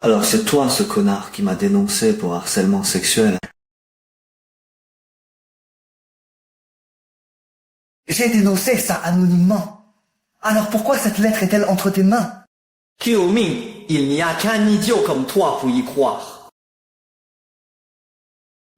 Alors c'est toi ce connard qui m'a dénoncé pour harcèlement sexuel. J'ai dénoncé ça anonymement. Alors pourquoi cette lettre est-elle entre tes mains? 救命！ Il n'y a qu'un idiot comme toi pour y croire.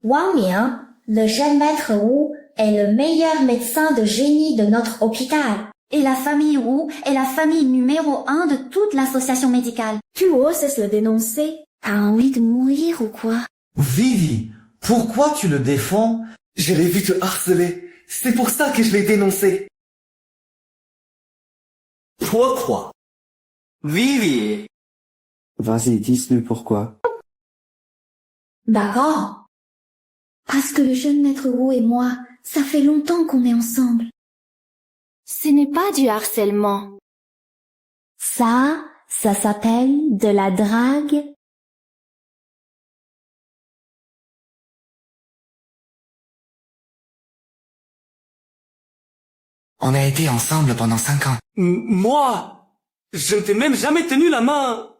Wang Ming, le jeune maître Wu, est le meilleur médecin de génie de notre hôpital. Et la famille Wu est la famille numéro 1 de toute l'association médicale. Tu oses le dénoncer? T'as envie de mourir ou quoi? Vivi, pourquoi tu le défends? Je l'ai vu te harceler. C'est pour ça que je l'ai dénoncé. Pourquoi? Vivi! Vas-y, dis-lui pourquoi. D'accord. Parce que le jeune maître Wu et moi, ça fait longtemps qu'on est ensemble. Ce n'est pas du harcèlement. Ça s'appelle de la drague. On a été ensemble pendant 5 ans. Moi? Je ne t'ai même jamais tenu la main.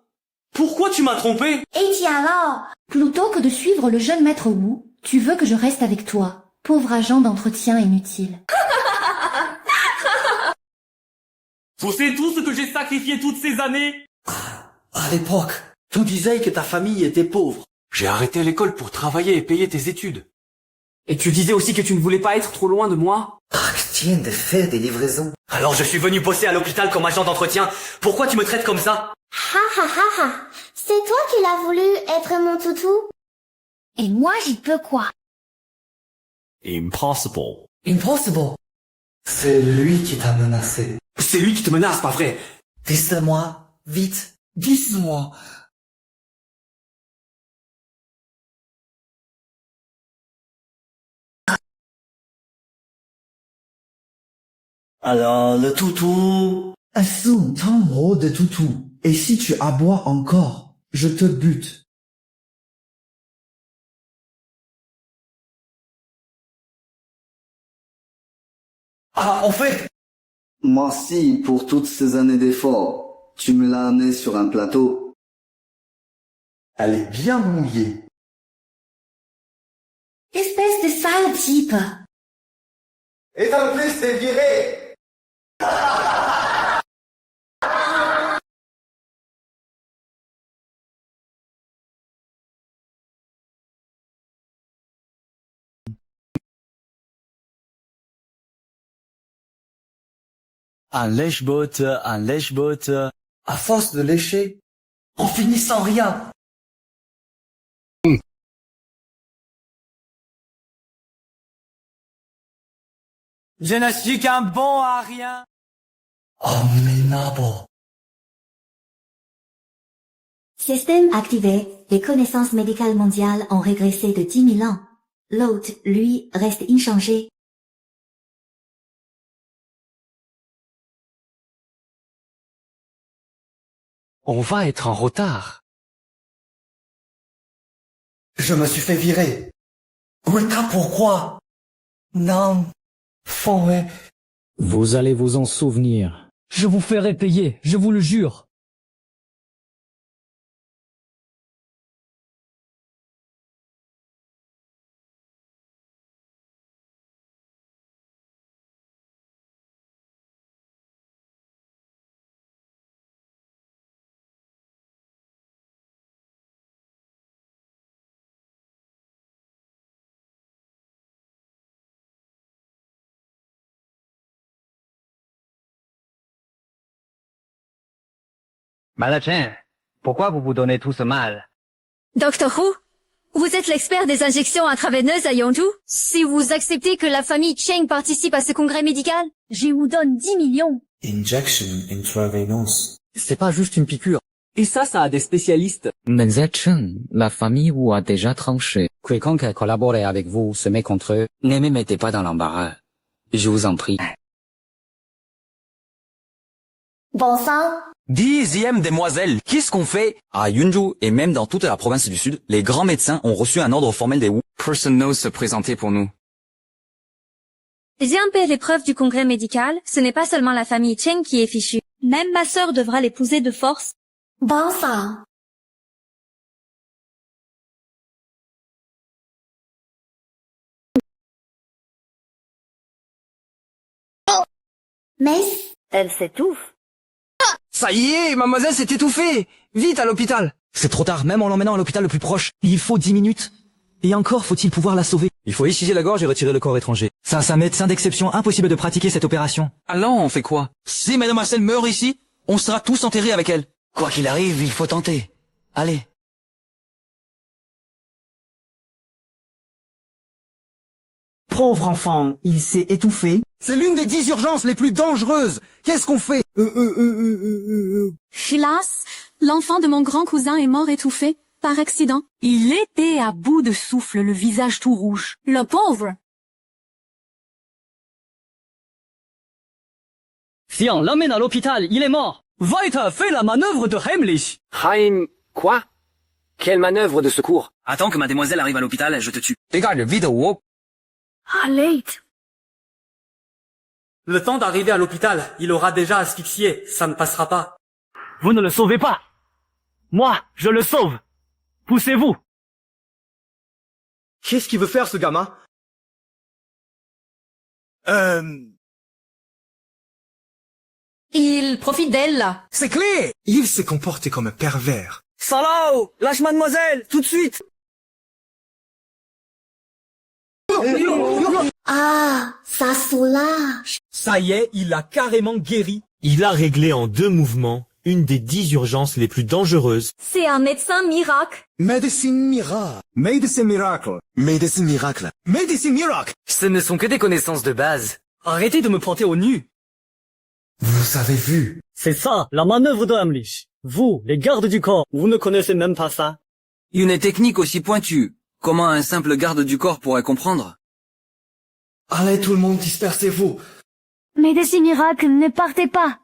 Pourquoi tu m'as trompé? Et tiens alors, plutôt que de suivre le jeune maître Wu, tu veux que je reste avec toi, pauvre agent d'entretien inutile. Vous savez tout ce que j'ai sacrifié toutes ces années? À l'époque, tu disais que ta famille était pauvre. J'ai arrêté l'école pour travailler et payer tes études. Et tu disais aussi que tu ne voulais pas être trop loin de moi? Tiens de faire des livraisons. Alors je suis venu bosser à l'hôpital comme agent d'entretien. Pourquoi tu me traites comme ça? Ha ha ha ha. C'est toi qui l'as voulu être mon toutou? Et moi j'y peux quoi? Impossible. Impossible. C'est lui qui t'a menacé. C'est lui qui te menace, pas vrai? Dis-le-moi, vite. Dis-moi. Alors le toutou... Assume ton rôle de toutou. Et si tu aboies encore, je te bute. Ah, en fait, Merci pour toutes ces années d'efforts. Tu me l'as amené sur un plateau. Elle est bien mouillée. Espèce de sale type. et en plus t'es viré. Un lèche-botte, un lèche-botte. À force de lécher, on finit sans rien. Je ne suis qu'un bon à rien. Oh, minable. Système activé. Les connaissances médicales mondiales ont régressé de 10 000 ans. L'hôte, lui, reste inchangé. On va être en retard. Je me suis fait virer. Weka, pourquoi? Non. Faut... Vous allez vous en souvenir. Je vous ferai payer, je vous le jure. Madame, pourquoi vous vous donnez tout ce mal? Docteur Hu, vous êtes l'expert des injections intraveineuses à Yangzhou. Si vous acceptez que la famille Cheng participe à ce congrès médical, je vous donne 10 millions. Injection intravenous. C'est pas juste une piqûre. Et ça a des spécialistes. Chen, la famille Wu a déjà tranché. Quiconque collabore avec vous se met contre eux. Ne me mettez pas dans l'embarras. Je vous en prie. Bon sang. 10e demoiselle, qu'est-ce qu'on fait? À Yunzhou et même dans toute la province du Sud, les grands médecins ont reçu un ordre formel des Wu. Personne n'ose se présenter pour nous. J'ai un peu les preuves du congrès médical. Ce n'est pas seulement la famille Cheng qui est fichue. Même ma sœur devra l'épouser de force. Bon sang. Mais Elle s'étouffe. Ça y est, mademoiselle s'est étouffée. Vite à l'hôpital. C'est trop tard, même en l'emmenant à l'hôpital le plus proche. Il faut 10 minutes. Et encore faut-il pouvoir la sauver. Il faut exciser la gorge et retirer le corps étranger. Ça, c'est un médecin d'exception, impossible de pratiquer cette opération. Alors, on fait quoi? Si mademoiselle meurt ici, on sera tous enterrés avec elle. Quoi qu'il arrive, il faut tenter. Allez. Pauvre enfant, il s'est étouffé. C'est l'une des 10 urgences les plus dangereuses. Qu'est-ce qu'on fait? Hélas, l'enfant de mon grand cousin est mort étouffé, par accident. Il était à bout de souffle, le visage tout rouge. Le pauvre. Tiens, l'emmène à l'hôpital, il est mort. Weiter, fais la manœuvre de Heimlich. Chaim, quoi? Quelle manœuvre de secours? Attends que mademoiselle arrive à l'hôpital, je te tue. Regarde, vite, whoop. Ah, late. Le temps d'arriver à l'hôpital, il aura déjà asphyxié, ça ne passera pas. Vous ne le sauvez pas. Moi, je le sauve. Poussez-vous. Qu'est-ce qu'il veut faire, ce gamin? Il profite d'elle, là. C'est clair. Il s'est comporté comme un pervers. Salaud! Lâche mademoiselle, tout de suite! ah, ça soulage. Ça y est, il a carrément guéri. Il a réglé en 2 mouvements une des 10 urgences les plus dangereuses. C'est un médecin miracle. Medicine miracle. Medicine miracle. Medicine miracle. Medicine miracle. Ce ne sont que des connaissances de base. Arrêtez de me pointer au nu. Vous avez vu? C'est ça, la manœuvre de Heimlich. Vous, les gardes du corps, vous ne connaissez même pas ça. Une technique aussi pointue. Comment un simple garde du corps pourrait comprendre? Allez, tout le monde, dispersez-vous. Médecin miracle, ne partez pas.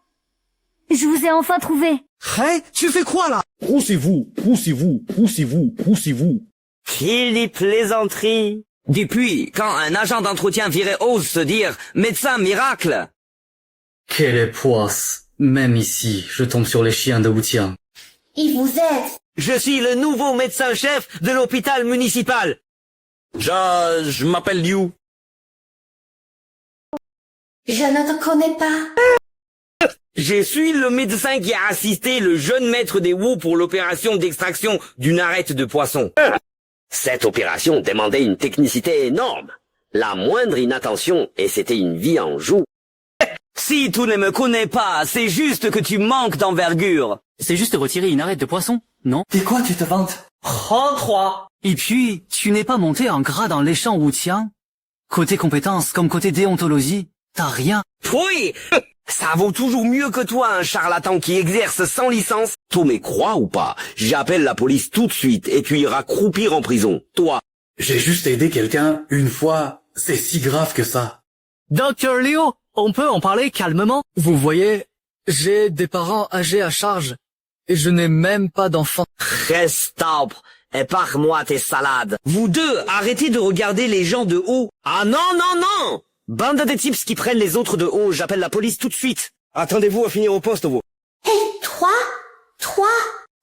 Je vous ai enfin trouvé. Hey, tu fais quoi là? Poussez-vous, poussez-vous, poussez-vous, poussez-vous. Quelle plaisanterie! Depuis quand un agent d'entretien viré ose se dire médecin miracle? Quelle poisse! Même ici, je tombe sur les chiens de Wutian. Et vous êtes? Je suis le nouveau médecin-chef de l'hôpital municipal. Je m'appelle Liu. Je ne te connais pas. Je suis le médecin qui a assisté le jeune maître des Wu pour l'opération d'extraction d'une arête de poisson. Cette opération demandait une technicité énorme. La moindre inattention et c'était une vie en joue. Si tu ne me connais pas, c'est juste que tu manques d'envergure. C'est juste retirer une arête de poisson, non? De quoi tu te vantes? 33! Et puis, tu n'es pas monté en grade dans l'échelon Wutian? Côté compétences comme côté déontologie, t'as rien. Oui! Ça vaut toujours mieux que toi, un charlatan qui exerce sans licence. Tomé crois ou pas, j'appelle la police tout de suite et tu iras croupir en prison. Toi. J'ai juste aidé quelqu'un une fois, c'est si grave que ça. Docteur Liu, on peut en parler calmement? Vous voyez, j'ai des parents âgés à charge et je n'ai même pas d'enfant. Reste sobre et pars-moi tes salades. Vous deux, arrêtez de regarder les gens de haut. Ah non, non, non! Bande de types qui prennent les autres de haut, j'appelle la police tout de suite. Attendez-vous à finir au poste, vous. Et toi?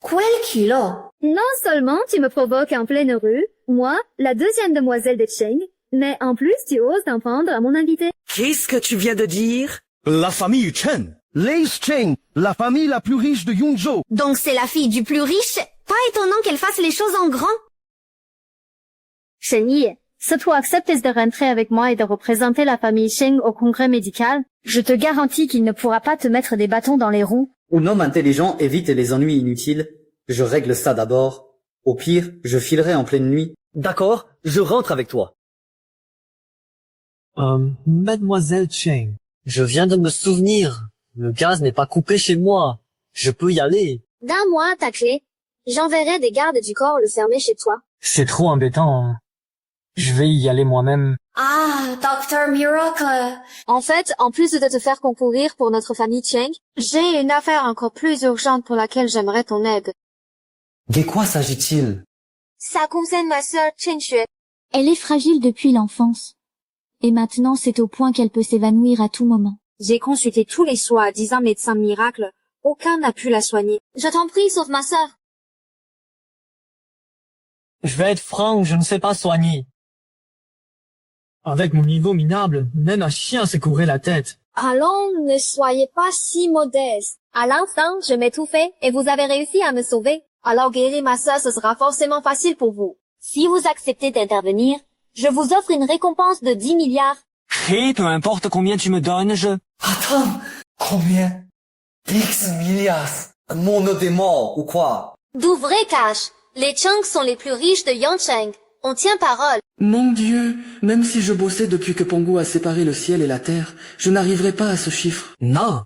Quel kilo? Non seulement tu me provoques en pleine rue, moi, la deuxième demoiselle de Cheng, mais en plus tu oses t'en prendre à mon invité. Qu'est-ce que tu viens de dire? La famille Chen. Lei Cheng, la famille la plus riche de Yunzhou. Donc c'est la fille du plus riche? Pas étonnant qu'elle fasse les choses en grand. Shen Yi, si tu acceptes de rentrer avec moi et de représenter la famille Cheng au congrès médical, je te garantis qu'il ne pourra pas te mettre des bâtons dans les roues. Un homme intelligent évite les ennuis inutiles. Je règle ça d'abord. Au pire, je filerai en pleine nuit. D'accord, je rentre avec toi. Mademoiselle Cheng, je viens de me souvenir. Le gaz n'est pas coupé chez moi. Je peux y aller. Donne-moi ta clé. J'enverrai des gardes du corps le fermer chez toi. C'est trop embêtant. Je vais y aller moi-même. Ah, Dr. Miracle. En fait, en plus de te faire concourir pour notre famille Cheng, j'ai une affaire encore plus urgente pour laquelle j'aimerais ton aide. De quoi s'agit-il? Ça concerne ma sœur Chen Xue. Elle est fragile depuis l'enfance. Et maintenant, c'est au point qu'elle peut s'évanouir à tout moment. J'ai consulté tous les soi-disant médecins miracles. Aucun n'a pu la soigner. Je t'en prie, sauve ma sœur. Je vais être franc, je ne sais pas soigner. Avec mon niveau minable, même un chien se courrait la tête. Allons, ne soyez pas si modeste. À l'instant, je m'étouffais et vous avez réussi à me sauver. Alors guérir ma sœur, ce sera forcément facile pour vous. Si vous acceptez d'intervenir, je vous offre une récompense de 10 milliards. Et peu importe combien tu me donnes, je... Attends, combien? X milliards. Mon nom est mort, ou quoi? Du vrai cash. Les Chang sont les plus riches de Yangcheng. On tient parole. Mon Dieu, même si je bossais depuis que Pongo a séparé le ciel et la terre, je n'arriverai pas à ce chiffre. Non.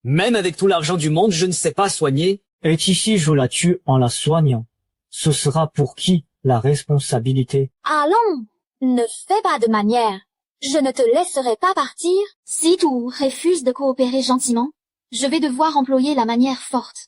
Même avec tout l'argent du monde, je ne sais pas soigner. Et ici, je la tue en la soignant. Ce sera pour qui la responsabilité? Allons, ne fais pas de manière. Je ne te laisserai pas partir. Si tu refuses de coopérer gentiment, je vais devoir employer la manière forte.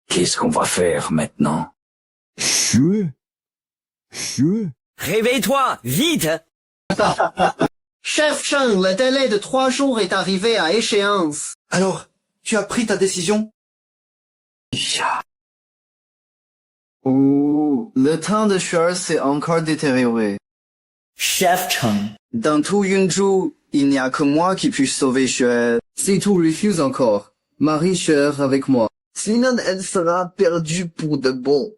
Qu'est-ce qu'on va faire maintenant? Réveille-toi, vite! Chef Cheng, le délai de 3 jours est arrivé à échéance. Alors, tu as pris ta décision? Ouh, le temps de Xuer s'est encore détérioré. Chef Cheng. Dans tout Yunzhou, il n'y a que moi qui puisse sauver Xuer. Si tu refuses encore, marie Xuer avec moi. Sinon, elle sera perdue pour de bon.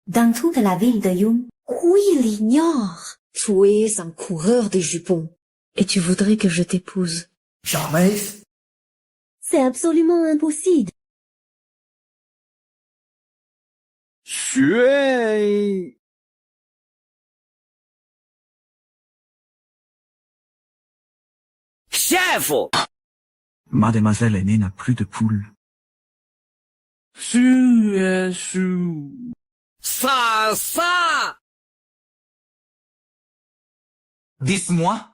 Dans toute la ville de Yun, oui, l'ignore. Tu es un coureur de jupons. Et tu voudrais que je t'épouse. Jamais. C'est absolument impossible. Xuer! Chef! Mademoiselle aînée n'a plus de poule. Ça! Dis-moi,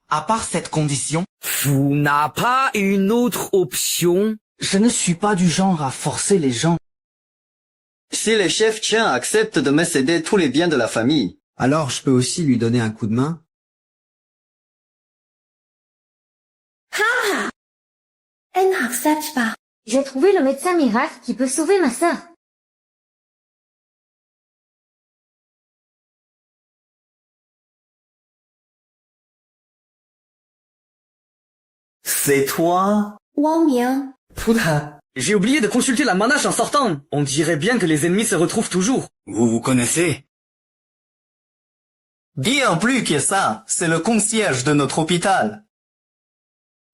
à part cette condition, Tu n'as pas une autre option? je ne suis pas du genre à forcer les gens. Si le chef Chen accepte de me céder tous les biens de la famille, alors je peux aussi lui donner un coup de main. Elle n'accepte pas. J'ai trouvé le médecin miracle qui peut sauver ma sœur. C'est toi? Wang Ming. Putain, j'ai oublié de consulter la manache en sortant. On dirait bien que les ennemis se retrouvent toujours. Vous vous connaissez? Bien plus que ça, c'est le concierge de notre hôpital.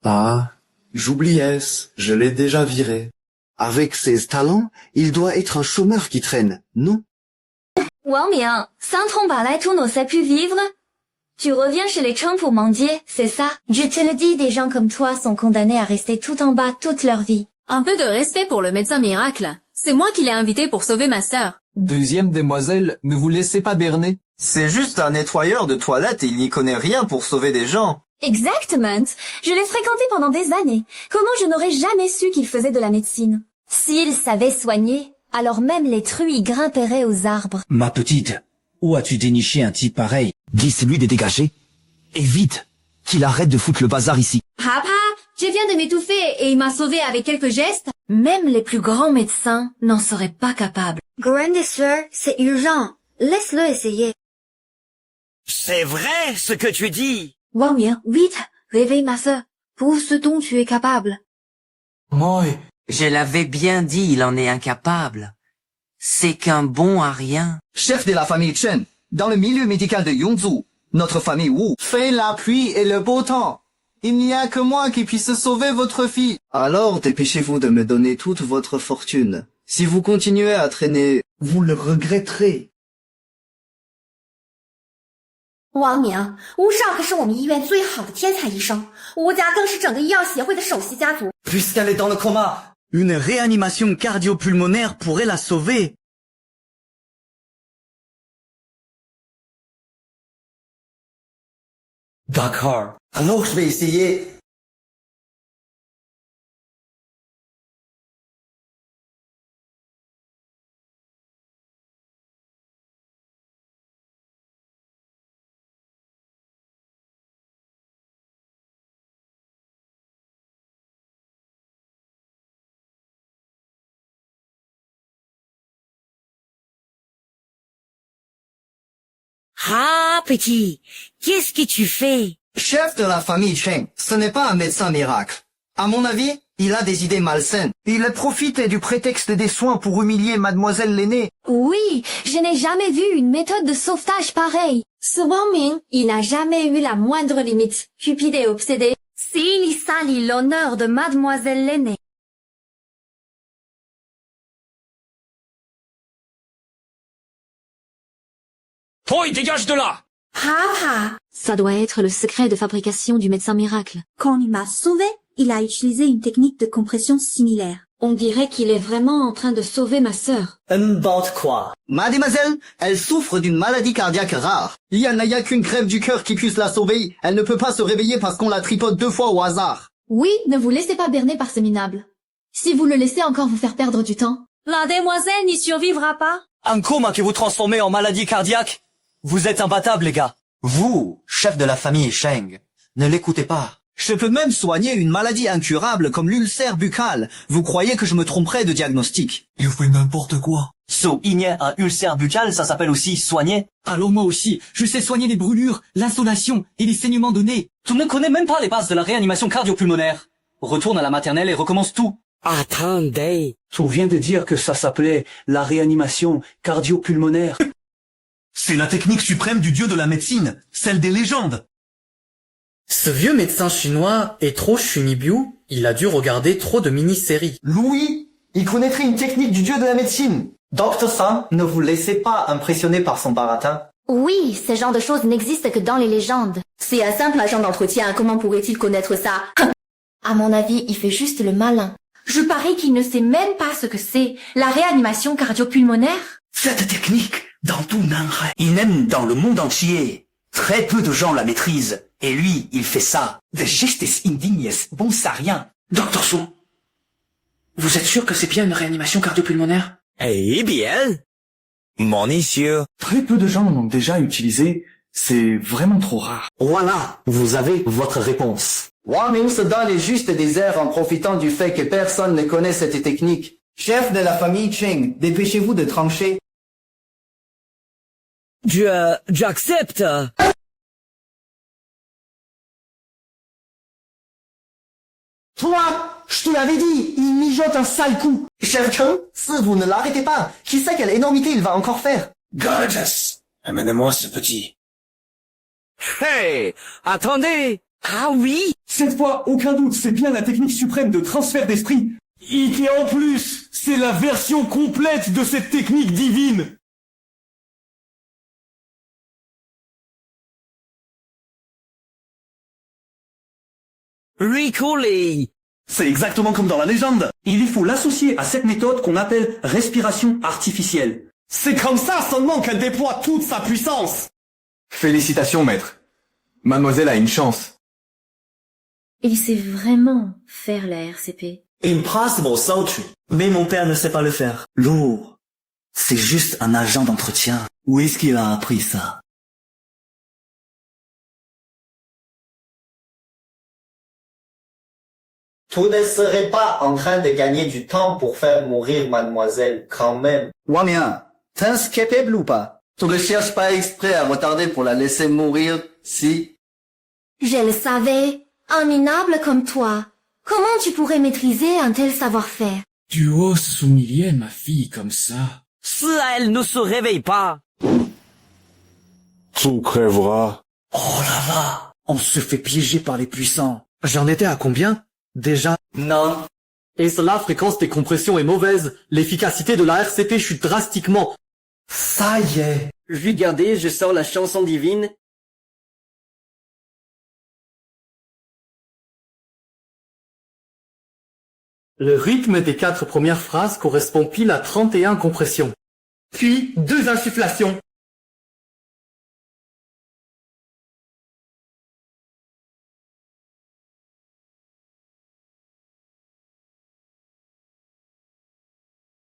Ah, j'oubliais, je l'ai déjà viré. Avec ses talents, il doit être un chômeur qui traîne, non? Wang Ming, sans ton balai, tu n'osais plus vivre? Tu reviens chez les Chang pour mendier, c'est ça? Je te le dis, des gens comme toi sont condamnés à rester tout en bas toute leur vie. Un peu de respect pour le médecin miracle. C'est moi qui l'ai invité pour sauver ma sœur. Deuxième demoiselle, ne vous laissez pas berner. C'est juste un nettoyeur de toilette et il n'y connaît rien pour sauver des gens. Exactement. Je l'ai fréquenté pendant des années. Comment je n'aurais jamais su qu'il faisait de la médecine? S'il savait soigner, alors même les truies grimperaient aux arbres. Ma petite, où as-tu déniché un type pareil? Dis-lui de dégager. Et vite, qu'il arrête de foutre le bazar ici. Papa, je viens de m'étouffer et il m'a sauvé avec quelques gestes. Même les plus grands médecins n'en seraient pas capables. Grande sœur, c'est urgent. Laisse-le essayer. C'est vrai ce que tu dis! Wang Ming, vite, réveille ma sœur. Prouve ce dont tu es capable. Moi, Je l'avais bien dit, il en est incapable. C'est qu'un bon à rien. Chef de la famille Chen, dans le milieu médical de Yongzhou, notre famille Wu fait la pluie et le beau temps. Il n'y a que moi qui puisse sauver votre fille. Alors dépêchez-vous de me donner toute votre fortune. Si vous continuez à traîner, vous le regretterez. 王明，吴少可是我们医院最好的天才医生，吴家更是整个医药协会的首席家族。 Puisqu'elle est dans le coma, une réanimation cardio-pulmonaire pourrait la sauver. d'accord. Alors je vais essayer. Ah, petit, qu'est-ce que tu fais? Chef de la famille Cheng, ce n'est pas un médecin miracle. À mon avis, il a des idées malsaines. Il a profité du prétexte des soins pour humilier mademoiselle l'aînée. Oui, je n'ai jamais vu une méthode de sauvetage pareille. Ce Wang Ming, il n'a jamais eu la moindre limite. Cupide est obsédé. S'il y salit l'honneur de mademoiselle l'aînée. Toi, dégage de là! Papa, Ça doit être le secret de fabrication du médecin miracle. quand il m'a sauvé, il a utilisé une technique de compression similaire. On dirait qu'il est vraiment en train de sauver ma sœur. N'importe quoi. Mademoiselle, elle souffre d'une maladie cardiaque rare. Il n'y a qu'une crève du cœur qui puisse la sauver. Elle ne peut pas se réveiller parce qu'on la tripote 2 fois au hasard. Oui, ne vous laissez pas berner par ce minable. Si vous le laissez encore vous faire perdre du temps. La demoiselle n'y survivra pas. Un coma qui vous transformez en maladie cardiaque. Vous êtes imbattable, les gars. Vous, chef de la famille Cheng, ne l'écoutez pas. Je peux même soigner une maladie incurable comme l'ulcère buccal. Vous croyez que je me tromperais de diagnostic? Il fait n'importe quoi. Il un ulcère buccal, ça s'appelle aussi soigner. Alors moi aussi, je sais soigner les brûlures, l'insolation et les saignements de nez. Tu ne connais même pas les bases de la réanimation cardiopulmonaire. Retourne à la maternelle et recommence tout. Attendez. Tu viens de dire que ça s'appelait la réanimation cardiopulmonaire. C'est la technique suprême du dieu de la médecine, celle des légendes. Ce vieux médecin chinois est trop chunibiu, il a dû regarder trop de mini-séries. Louis, il connaîtrait une technique du dieu de la médecine. Dr. Sam, ne vous laissez pas impressionner par son baratin. Oui, ce genre de choses n'existe que dans les légendes. C'est un simple agent d'entretien, comment pourrait-il connaître ça? À mon avis, il fait juste le malin. Je parie qu'il ne sait même pas ce que c'est, la réanimation cardiopulmonaire. Cette technique, dans tout Nanhai, et même dans le monde entier, très peu de gens la maîtrisent. Et lui, il fait ça. De gestes indignes, bon ça rien. Docteur Su, vous êtes sûr que c'est bien une réanimation cardiopulmonaire? Eh bien, mon monsieur. Très peu de gens l'ont déjà utilisé, c'est vraiment trop rare. Voilà, vous avez votre réponse. Wang Ming se donne les justes des airs en profitant du fait que personne ne connaît cette technique. Chef de la famille Cheng, dépêchez-vous de trancher. J'accepte. Toi, je te l'avais dit, il mijote un sale coup. Chef Cheng, si vous ne l'arrêtez pas, qui sait quelle énormité il va encore faire? Gorgeous, amenez-moi ce petit. Hey, attendez. Ah oui. Cette fois, aucun doute, c'est bien la technique suprême de transfert d'esprit. Et en plus, c'est la version complète de cette technique divine. Ricouli. C'est exactement comme dans la légende. Il faut l'associer à cette méthode qu'on appelle respiration artificielle. C'est comme ça seulement qu'elle déploie toute sa puissance. Félicitations, maître. Mademoiselle a une chance. Il sait vraiment faire la RCP. Impossible, sautu. Mais mon père ne sait pas le faire. Lourd. C'est juste un agent d'entretien. Où est-ce qu'il a appris ça? Vous ne serez pas en train de gagner du temps pour faire mourir mademoiselle, quand même. Wang Ming, t'es capable ou pas? Tu ne cherches pas exprès à retarder pour la laisser mourir, si? Je le savais. Un minable comme toi. Comment tu pourrais maîtriser un tel savoir-faire? Tu oses humilier ma fille comme ça? Si elle ne se réveille pas. Tu crèveras. Oh là là, on se fait piéger par les puissants. J'en étais à combien? Déjà? Non. Et la fréquence des compressions est mauvaise. L'efficacité de la RCP chute drastiquement. Ça y est. Regardez, je sors la chanson divine. Le rythme des 4 premières phrases correspond pile à 31 compressions. Puis 2 insufflations.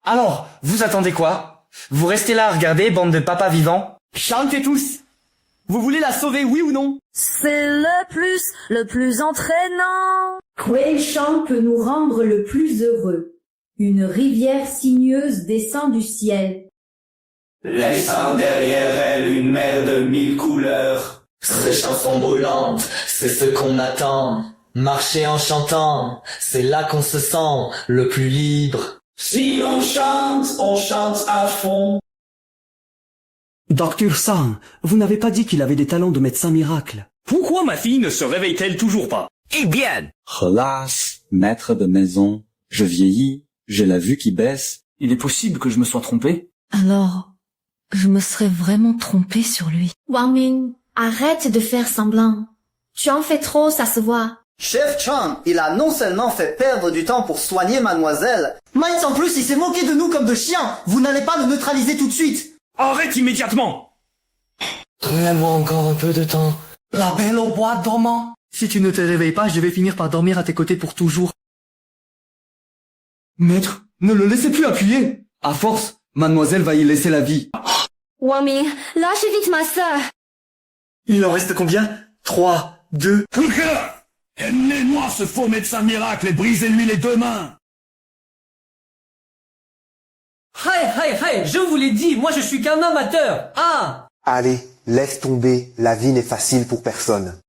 Alors, vous attendez quoi? Vous restez là à regarder, bande de papas vivants? Chantez tous. Vous voulez la sauver, oui ou non? C'est le plus entraînant. Kuei Shang peut nous rendre le plus heureux. Une rivière sinueuse descend du ciel. laissant derrière elle une mer de 1000 couleurs. Ces chansons brûlantes, c'est ce qu'on attend. Marcher en chantant, c'est là qu'on se sent le plus libre. Si on chante à fond. Docteur Sang, vous n'avez pas dit qu'il avait des talents de médecin miracle. Pourquoi ma fille ne se réveille-t-elle toujours pas? Eh bien, Relâche, maître de maison. Je vieillis, j'ai la vue qui baisse. Il est possible que je me sois trompé. Alors, je me serais vraiment trompé sur lui. Wang Ming, arrête de faire semblant. Tu en fais trop, ça se voit. Chef Chang, il a non seulement fait perdre du temps pour soigner mademoiselle, mais en plus il s'est moqué de nous comme de chiens. Vous n'allez pas le neutraliser tout de suite. Arrête immédiatement! Donne-moi encore un peu de temps. La belle au bois dormant. Si tu ne te réveilles pas, je vais finir par dormir à tes côtés pour toujours. Maître, ne le laissez plus appuyer. À force, mademoiselle va y laisser la vie. Wang Ming, lâche vite ma sœur. Il en reste combien? 3, 2... Emmenez-moi ce faux médecin miracle et brisez-lui les 2 mains! Hey, je vous l'ai dit, moi je suis qu'un amateur. Ah! Allez, laisse tomber, la vie n'est facile pour personne.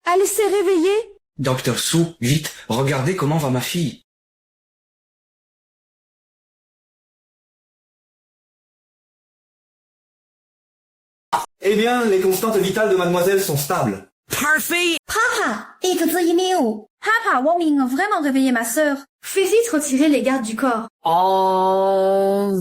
Elle s'est réveillée? Docteur Su, vite, regardez comment va ma fille. Eh bien, les constantes vitales de mademoiselle sont stables. parfait! Papa, 一个字也没有。Papa, Wang Ming a vraiment réveillé ma sœur. Fais vite retirer les gardes du corps. Oh...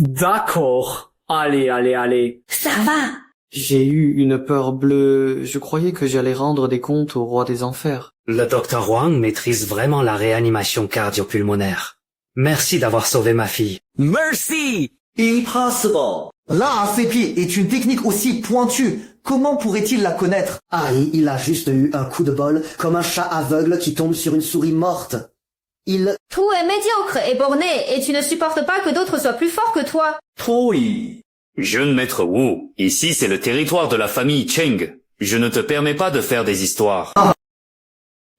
D'accord. Allez. Ça va. J'ai eu une peur bleue. Je croyais que j'allais rendre des comptes au roi des enfers. Le docteur Wang maîtrise vraiment la réanimation cardio-pulmonaire. Merci d'avoir sauvé ma fille. Merci! Impossible. L'ACP est une technique aussi pointue. Comment pourrait-il la connaître? Ah, il a juste eu un coup de bol, comme un chat aveugle qui tombe sur une souris morte. Tout est médiocre et borné, et tu ne supportes pas que d'autres soient plus forts que toi. Oui. Jeune maître Wu, ici c'est le territoire de la famille Cheng. Je ne te permets pas de faire des histoires.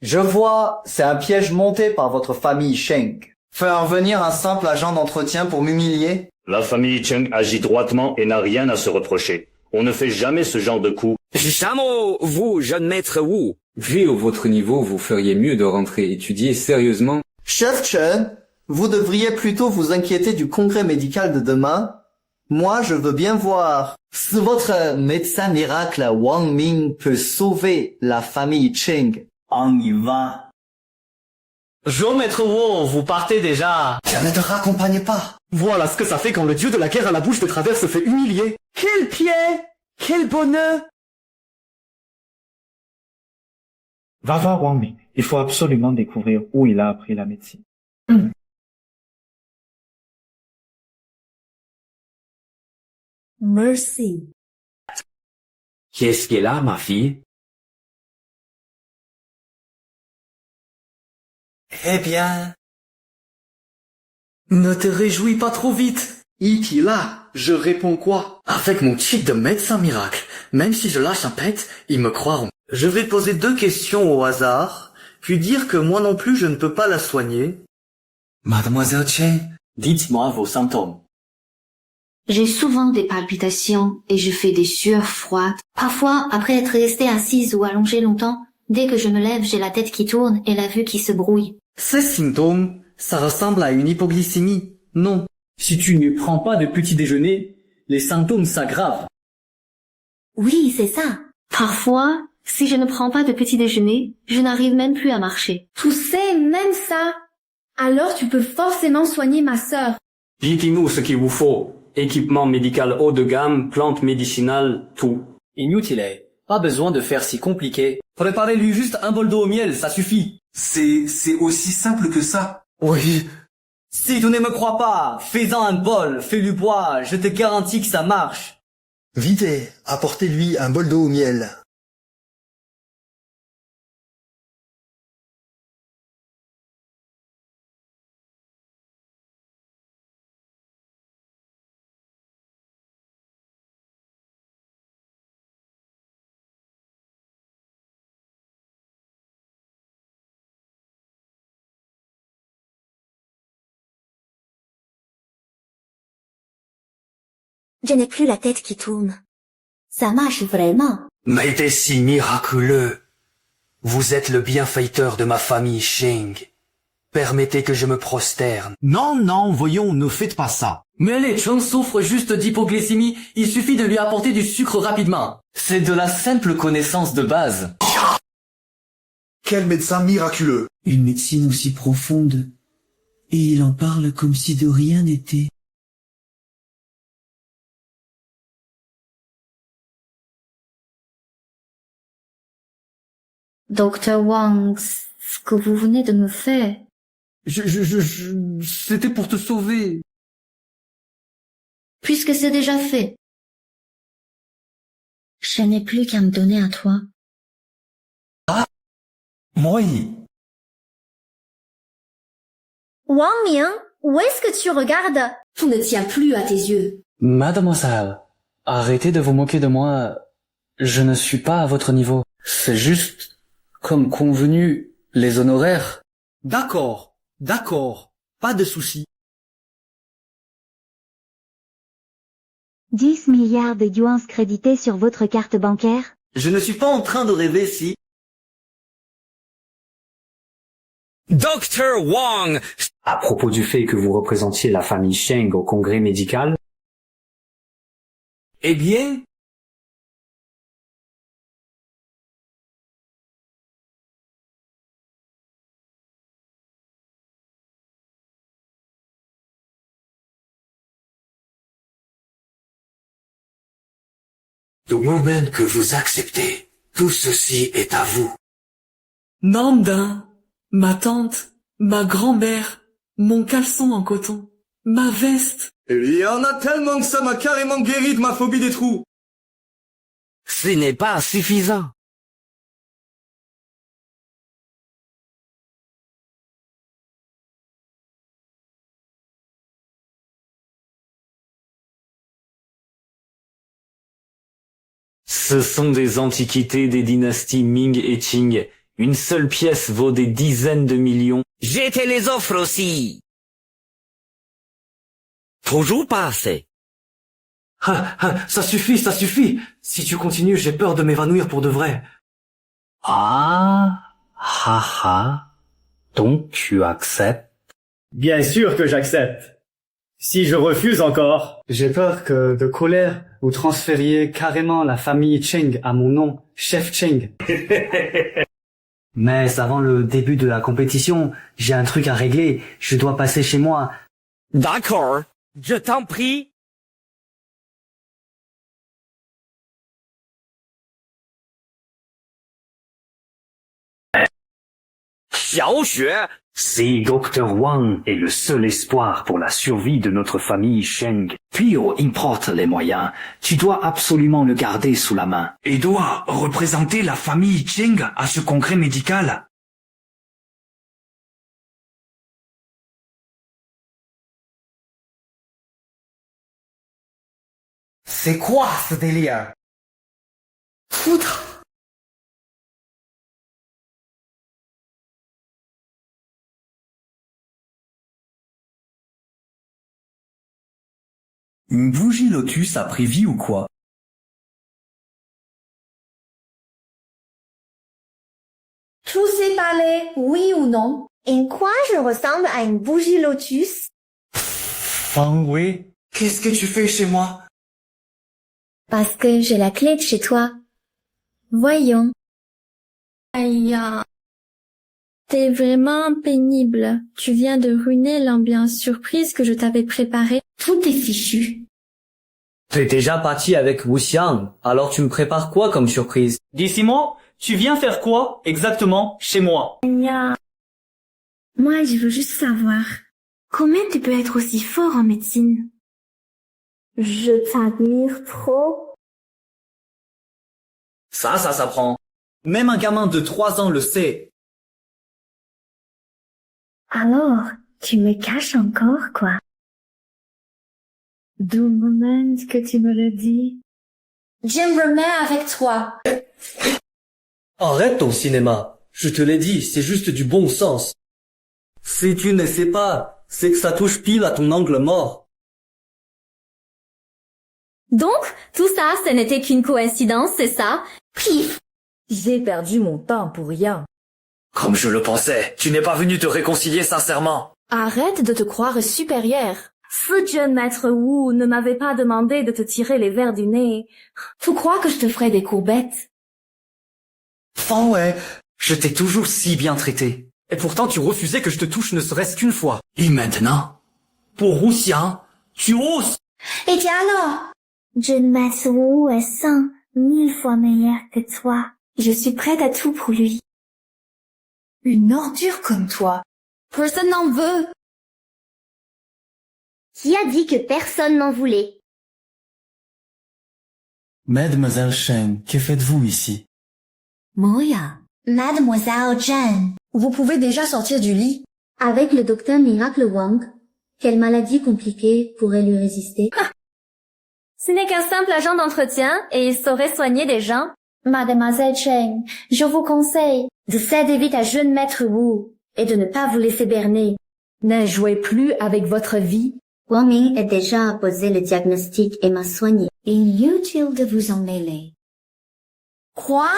Je vois, c'est un piège monté par votre famille Sheng. Faire venir un simple agent d'entretien pour m'humilier? La famille Cheng agit droitement et n'a rien à se reprocher. On ne fait jamais ce genre de coup. Chameau, vous, jeune maître Wu. Vu au votre niveau, vous feriez mieux de rentrer étudier sérieusement. Chef Chen, vous devriez plutôt vous inquiéter du congrès médical de demain. Moi, je veux bien voir si votre médecin miracle Wang Ming peut sauver la famille Cheng. On y va. Jo maître Wu, vous partez déjà. Ne te raccompagne pas. Voilà ce que ça fait quand le dieu de la guerre à la bouche de travers se fait humilier. Quel pied! Quel bonheur! Va voir Wang Ming. Il faut absolument découvrir où il a appris la médecine. Merci. Qu'est-ce qu'elle a, ma fille? Eh bien... Ne te réjouis pas trop vite. Iki là, je réponds quoi? Avec mon titre de médecin miracle, même si je lâche un pet, ils me croiront. Je vais poser 2 questions au hasard, puis dire que moi non plus je ne peux pas la soigner. Mademoiselle Chen, dites-moi vos symptômes. J'ai souvent des palpitations et je fais des sueurs froides. Parfois, après être restée assise ou allongée longtemps, dès que je me lève, j'ai la tête qui tourne et la vue qui se brouille. Ces symptômes, ça ressemble à une hypoglycémie, non? Si tu ne prends pas de petit déjeuner, les symptômes s'aggravent. Oui, c'est ça. Parfois, si je ne prends pas de petit déjeuner, je n'arrive même plus à marcher. Tu sais, même ça. Alors tu peux forcément soigner ma sœur. Dites-nous ce qu'il vous faut. Équipement médical haut de gamme, plantes médicinales, tout. Inutile. Pas besoin de faire si compliqué. Préparez-lui juste un bol d'eau au miel, ça suffit. C'est aussi simple que ça. Oui. Si tu ne me crois pas, fais-en un bol, fais-lui boire, je te garantis que ça marche. Vite, apportez-lui un bol d'eau au miel. Je n'ai plus la tête qui tourne. Ça marche vraiment. Mais des si miraculeux. Vous êtes le bienfaiteur de ma famille Cheng. Permettez que je me prosterne. Non, non, voyons, ne faites pas ça. Mais les Cheng souffre juste d'hypoglycémie, il suffit de lui apporter du sucre rapidement. C'est de la simple connaissance de base. Quel médecin miraculeux! Une médecine aussi profonde. Et il en parle comme si de rien n'était. Docteur Wang, ce que vous venez de me faire. C'était pour te sauver. Puisque c'est déjà fait. Je n'ai plus qu'à me donner à toi. Ah, moi. Wang Mian, où est-ce que tu regardes? Tout ne tient plus à tes yeux. Mademoiselle, arrêtez de vous moquer de moi. Je ne suis pas à votre niveau. C'est juste, comme convenu, les honoraires. D'accord, pas de souci. 10 milliards de yuans crédités sur votre carte bancaire. Je ne suis pas en train de rêver si... Dr. Wang! À propos du fait que vous représentiez la famille Cheng au congrès médical, Eh bien, Du moment que vous acceptez, tout ceci est à vous. Nanda, ma tante, ma grand-mère, mon caleçon en coton, ma veste. Il y en a tellement que ça m'a carrément guéri de ma phobie des trous. Ce n'est pas suffisant. Ce sont des antiquités des dynasties Ming et Qing. Une seule pièce vaut des dizaines de millions. Je te les offre aussi. Toujours pas assez. Ça suffit. Si tu continues, j'ai peur de m'évanouir pour de vrai. Donc tu acceptes? Bien sûr que j'accepte. Si je refuse encore, j'ai peur que, de colère, vous transfériez carrément la famille Cheng à mon nom, Chef Cheng. Mais avant le début de la compétition, j'ai un truc à régler. Je dois passer chez moi. D'accord, je t'en prie. Xiaoxue. Si Dr. Wang est le seul espoir pour la survie de notre famille Cheng, puis importe les moyens, tu dois absolument le garder sous la main. Et doit représenter la famille Cheng à ce congrès médical. c'est quoi ce délire? Foutre! Une bougie lotus a pris vie ou quoi? Tous ces palais, oui ou non? En quoi je ressemble à une bougie lotus? Fang Wei, qu'est-ce que tu fais chez moi? Parce que j'ai la clé de chez toi. Voyons. Aïe. T'es vraiment pénible. Tu viens de ruiner l'ambiance surprise que je t'avais préparée. Tout est fichu. T'es déjà parti avec Wu Xiang, alors tu me prépares quoi comme surprise? Dis-moi, tu viens faire quoi exactement chez moi? Moi, je veux juste savoir. Comment tu peux être aussi fort en médecine? Je t'admire trop. Ça s'apprend. Même un gamin de 3 ans le sait. Alors, tu me caches encore, quoi? Du moment que tu me le dis. Je me remets avec toi. Arrête ton cinéma. Je te l'ai dit, c'est juste du bon sens. Si tu ne sais pas, c'est que ça touche pile à ton angle mort. Donc, tout ça, ce n'était qu'une coïncidence, c'est ça? Pif! J'ai perdu mon temps pour rien. Comme je le pensais, tu n'es pas venu te réconcilier sincèrement. Arrête de te croire supérieur. Ce jeune maître Wu ne m'avait pas demandé de te tirer les verres du nez. Tu crois que je te ferais des courbettes? Fan Wei, je t'ai toujours si bien traité. Et pourtant tu refusais que je te touche ne serait-ce qu'une fois. Et maintenant, pour Wu Xiang, tu oses? Et bien alors? Jeune maître Wu est 100 000 fois meilleur que toi. Je suis prête à tout pour lui. Une ordure comme toi. Personne n'en veut. Qui a dit que personne n'en voulait? Mademoiselle Shen, que faites-vous ici? Moya. Mademoiselle Jen. Vous pouvez déjà sortir du lit. Avec le docteur Miracle Wang, quelle maladie compliquée pourrait lui résister? Ce n'est qu'un simple agent d'entretien et il saurait soigner des gens. Mademoiselle Cheng, je vous conseille de céder vite à jeune maître Wu et de ne pas vous laisser berner. Ne jouez plus avec votre vie. Wang Ming est déjà à poser le diagnostic et m'a soigné. Inutile de vous en mêler. Quoi?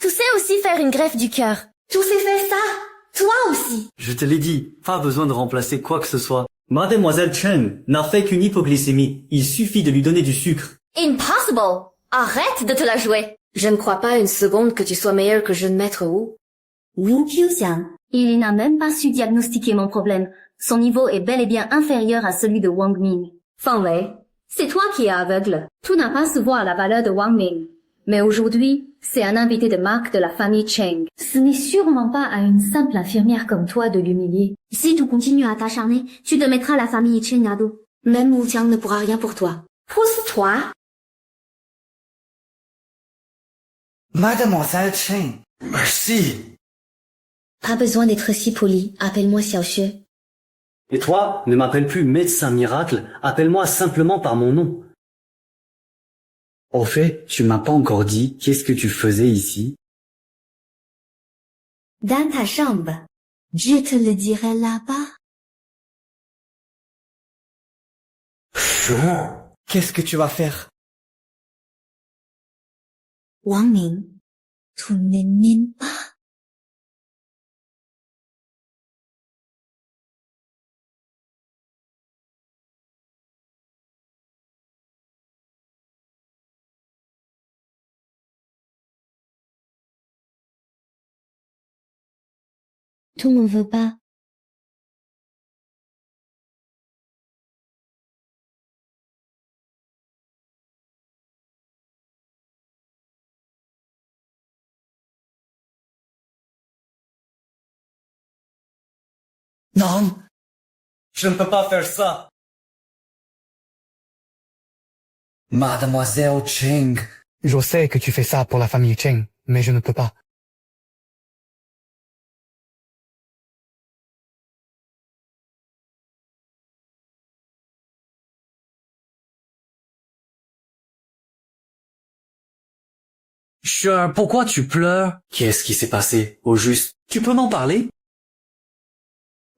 Tu sais aussi faire une greffe du cœur. Tu sais faire ça? Toi aussi. Je te l'ai dit, pas besoin de remplacer quoi que ce soit. Mademoiselle Chen n'a fait qu'une hypoglycémie. Il suffit de lui donner du sucre. Impossible! Arrête de te la jouer. Je ne crois pas une seconde que tu sois meilleur que jeune maître Wu. Wu Qiuxiang, il n'a même pas su diagnostiquer mon problème. Son niveau est bel et bien inférieur à celui de Wang Ming. Fan Wei, c'est toi qui es aveugle. Tu n'as pas su voir la valeur de Wang Ming. Mais aujourd'hui, c'est un invité de marque de la famille Cheng. Ce n'est sûrement pas à une simple infirmière comme toi de l'humilier. Si tu continues à t'acharner, tu te mettras la famille Cheng à dos. Même Wu Qiang ne pourra rien pour toi. Pousse-toi. Mademoiselle Chen, merci. Pas besoin d'être si poli. Appelle-moi Xiao Xue. Et toi, ne m'appelle plus médecin miracle, appelle-moi simplement par mon nom. Au fait, tu m'as pas encore dit qu'est-ce que tu faisais ici? Dans ta chambre. Je te le dirai là-bas. Qu'est-ce que tu vas faire? Wang Ming, tu ne mines pas. Tu m'en veux pas. Non, je ne peux pas faire ça. Mademoiselle Cheng. Je sais que tu fais ça pour la famille Cheng, mais je ne peux pas. Pourquoi tu pleures? Qu'est-ce qui s'est passé, au juste? Tu peux m'en parler?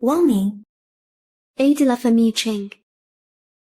Wang Ming, aide la famille Cheng.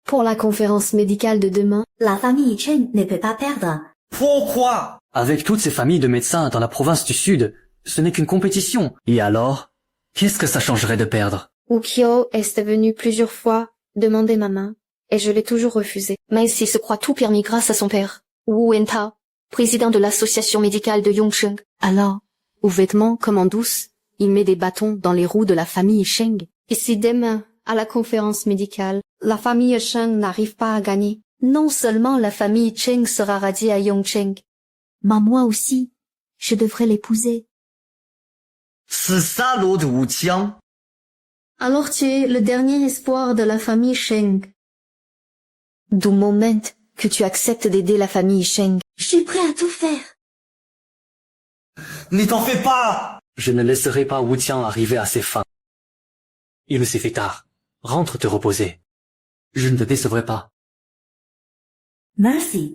Pour la conférence médicale de demain, La famille Cheng ne peut pas perdre. Pourquoi? Avec toutes ces familles de médecins dans la province du Sud, ce n'est qu'une compétition. Et alors, qu'est-ce que ça changerait de perdre? Wu Qiu est venu plusieurs fois demander ma main, et je l'ai toujours refusé. Mais il se croit tout permis grâce à son père, Wu Wentao, président de l'association médicale de Yongsheng. Alors, aux vêtements comme en douce, il met des bâtons dans les roues de la famille Sheng. Et si demain, à la conférence médicale, la famille Sheng n'arrive pas à gagner, non seulement la famille Cheng sera radiée à Yongsheng, Mais moi aussi, je devrais l'épouser. Ce salaud de Wu Qiang. Alors tu es le dernier espoir de la famille Sheng. du moment que tu acceptes d'aider la famille Sheng. Je suis prêt à tout faire. Ne t'en fais pas! Je ne laisserai pas Wu Tian arriver à ses fins. Il s'est fait tard. Rentre te reposer. Je ne te décevrai pas. Merci.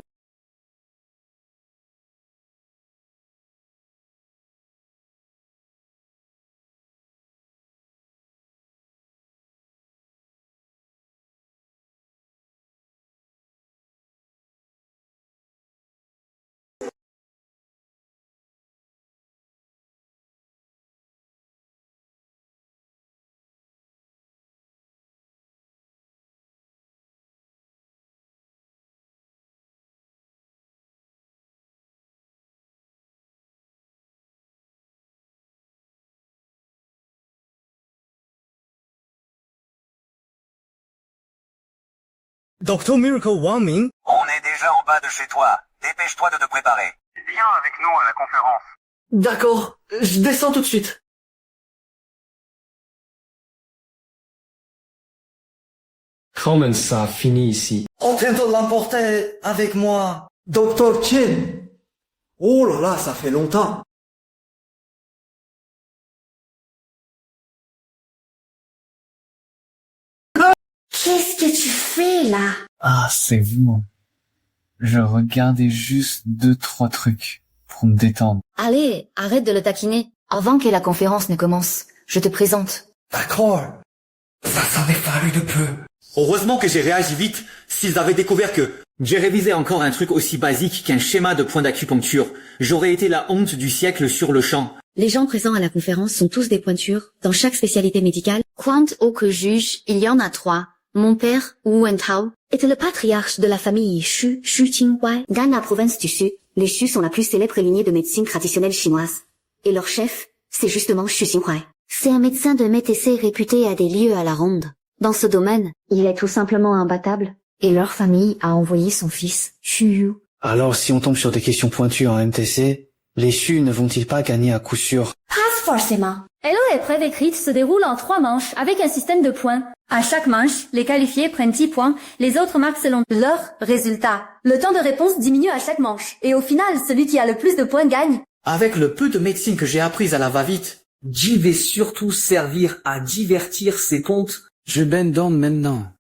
Dr Miracle Wang Ming. On est déjà en bas de chez toi. Dépêche-toi de te préparer. Viens avec nous à la conférence. D'accord, je descends tout de suite. Comment ça finit ici? On vient de l'emporter avec moi. Dr Chen. Oh là là, ça fait longtemps. Qu'est-ce que tu fais là? Ah, c'est vous. Je regardais juste 2-3 trucs pour me détendre. Allez, arrête de le taquiner. Avant que la conférence ne commence, je te présente. D'accord. Ça s'en est fallu de peu. Heureusement que j'ai réagi vite. S'ils avaient découvert que j'ai révisé encore un truc aussi basique qu'un schéma de point d'acupuncture, j'aurais été la honte du siècle sur le champ. Les gens présents à la conférence sont tous des pointures dans chaque spécialité médicale. Quant au que juge, il y en a 3. Mon père, Wu Wentao, était le patriarche de la famille Xu Qinghuai. Dans la province du Xu, les Xu sont la plus célèbre lignée de médecine traditionnelle chinoise. Et leur chef, c'est justement Xu Qinghuai. C'est un médecin de médecin réputé à des lieux à la ronde. Dans ce domaine, il est tout simplement imbattable. Et leur famille a envoyé son fils, Xu Yu. Alors si on tombe sur des questions pointues en MTC, les Xu ne vont-ils pas gagner à coup sûr? Pas forcément. Hello, l'épreuve écrite se déroule en 3 manches avec un système de points. À chaque manche, les qualifiés prennent 10 points, les autres marquent selon leur résultat. Le temps de réponse diminue à chaque manche, et au final, celui qui a le plus de points gagne. Avec le peu de médecine que j'ai apprise à la va-vite, j'y vais surtout servir à divertir ces pontes. Je ben dorme maintenant.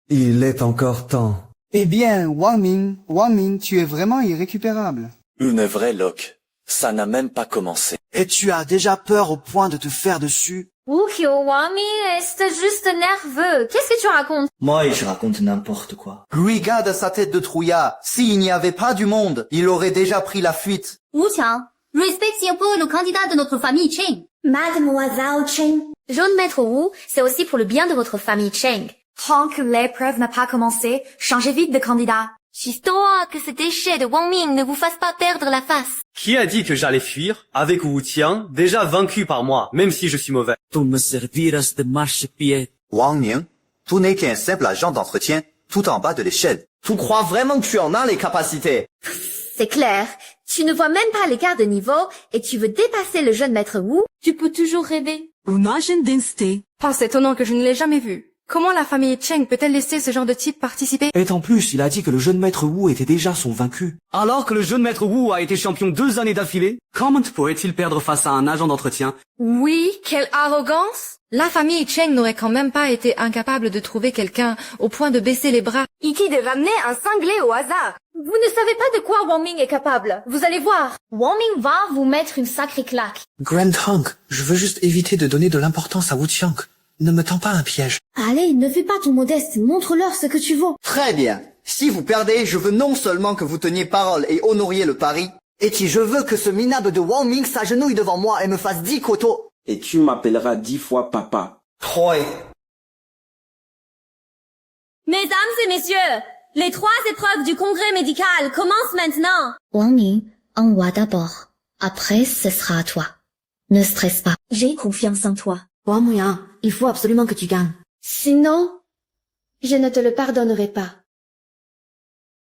Il est encore temps. Eh bien, Wang Ming, tu es vraiment irrécupérable. Une vraie loque. Ça n'a même pas commencé. Et tu as déjà peur au point de te faire dessus? Wang Ming, c'est juste nerveux. Qu'est-ce que tu racontes? Moi, je raconte n'importe quoi. Regarde sa tête de trouillard. S'il n'y avait pas du monde, il aurait déjà pris la fuite. Wu Qiang, respectez un peu le candidat de notre famille Cheng. Mademoiselle Cheng. Jeune maître Wu, c'est aussi pour le bien de votre famille Cheng. Tant que l'épreuve n'a pas commencé, changez vite de candidat. Histoire que ce déchet de Wang Ming ne vous fasse pas perdre la face. Qui a dit que j'allais fuir avec Wu Qiang, déjà vaincu par moi, même si je suis mauvais? Tu me serviras de marchepied. Wang Ming, tu n'es qu'un simple agent d'entretien, tout en bas de l'échelle. Tu crois vraiment que tu en as les capacités? C'est clair. Tu ne vois même pas l'écart de niveau et tu veux dépasser le jeune maître Wu. Tu peux toujours rêver. Oh, c'est étonnant que je ne l'ai jamais vu. Comment la famille Cheng peut-elle laisser ce genre de type participer? Et en plus, il a dit que le jeune maître Wu était déjà son vaincu. Alors que le jeune maître Wu a été champion 2 années d'affilée, comment pourrait-il perdre face à un agent d'entretien? Oui, quelle arrogance! La famille Cheng n'aurait quand même pas été incapable de trouver quelqu'un au point de baisser les bras. Iki de ramener un cinglé au hasard. Vous ne savez pas de quoi Wang Ming est capable. Vous allez voir. Wang Ming va vous mettre une sacrée claque. Grand Hunk, je veux juste éviter de donner de l'importance à Wu Qiang. Ne me tends pas un piège. Allez, ne fais pas ton modeste, montre-leur ce que tu vaux. Très bien. Si vous perdez, je veux non seulement que vous teniez parole et honoriez le pari, et que je veux que ce minable de Wang Ming s'agenouille devant moi et me fasse 10 coteaux. Et tu m'appelleras 10 fois papa. Troy. Mesdames et messieurs, les 3 épreuves du congrès médical commencent maintenant. Wang Ming, envoie d'abord. Après, ce sera à toi. Ne stresse pas. J'ai confiance en toi. Wang Ming, il faut absolument que tu gagnes. Sinon, je ne te le pardonnerai pas.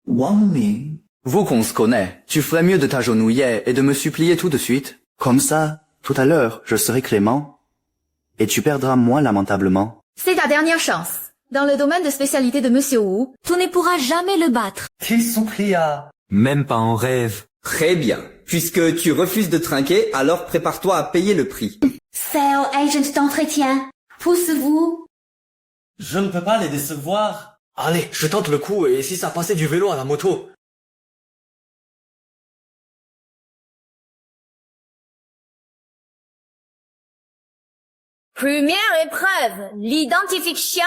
Wang Ming. Vous qu'on se connaît, tu ferais mieux de t'agenouiller et de me supplier tout de suite. Comme ça, tout à l'heure, je serai clément, et tu perdras moins lamentablement. C'est ta dernière chance. Dans le domaine de spécialité de Monsieur Wu, tu ne pourras jamais le battre. Qui supplia? Même pas en rêve. Très bien. Puisque tu refuses de trinquer, alors prépare-toi à payer le prix. Sales agent d'entretien, pousse-vous. Je ne peux pas les décevoir. Allez, je tente le coup et si ça passait du vélo à la moto? Première épreuve, l'identification.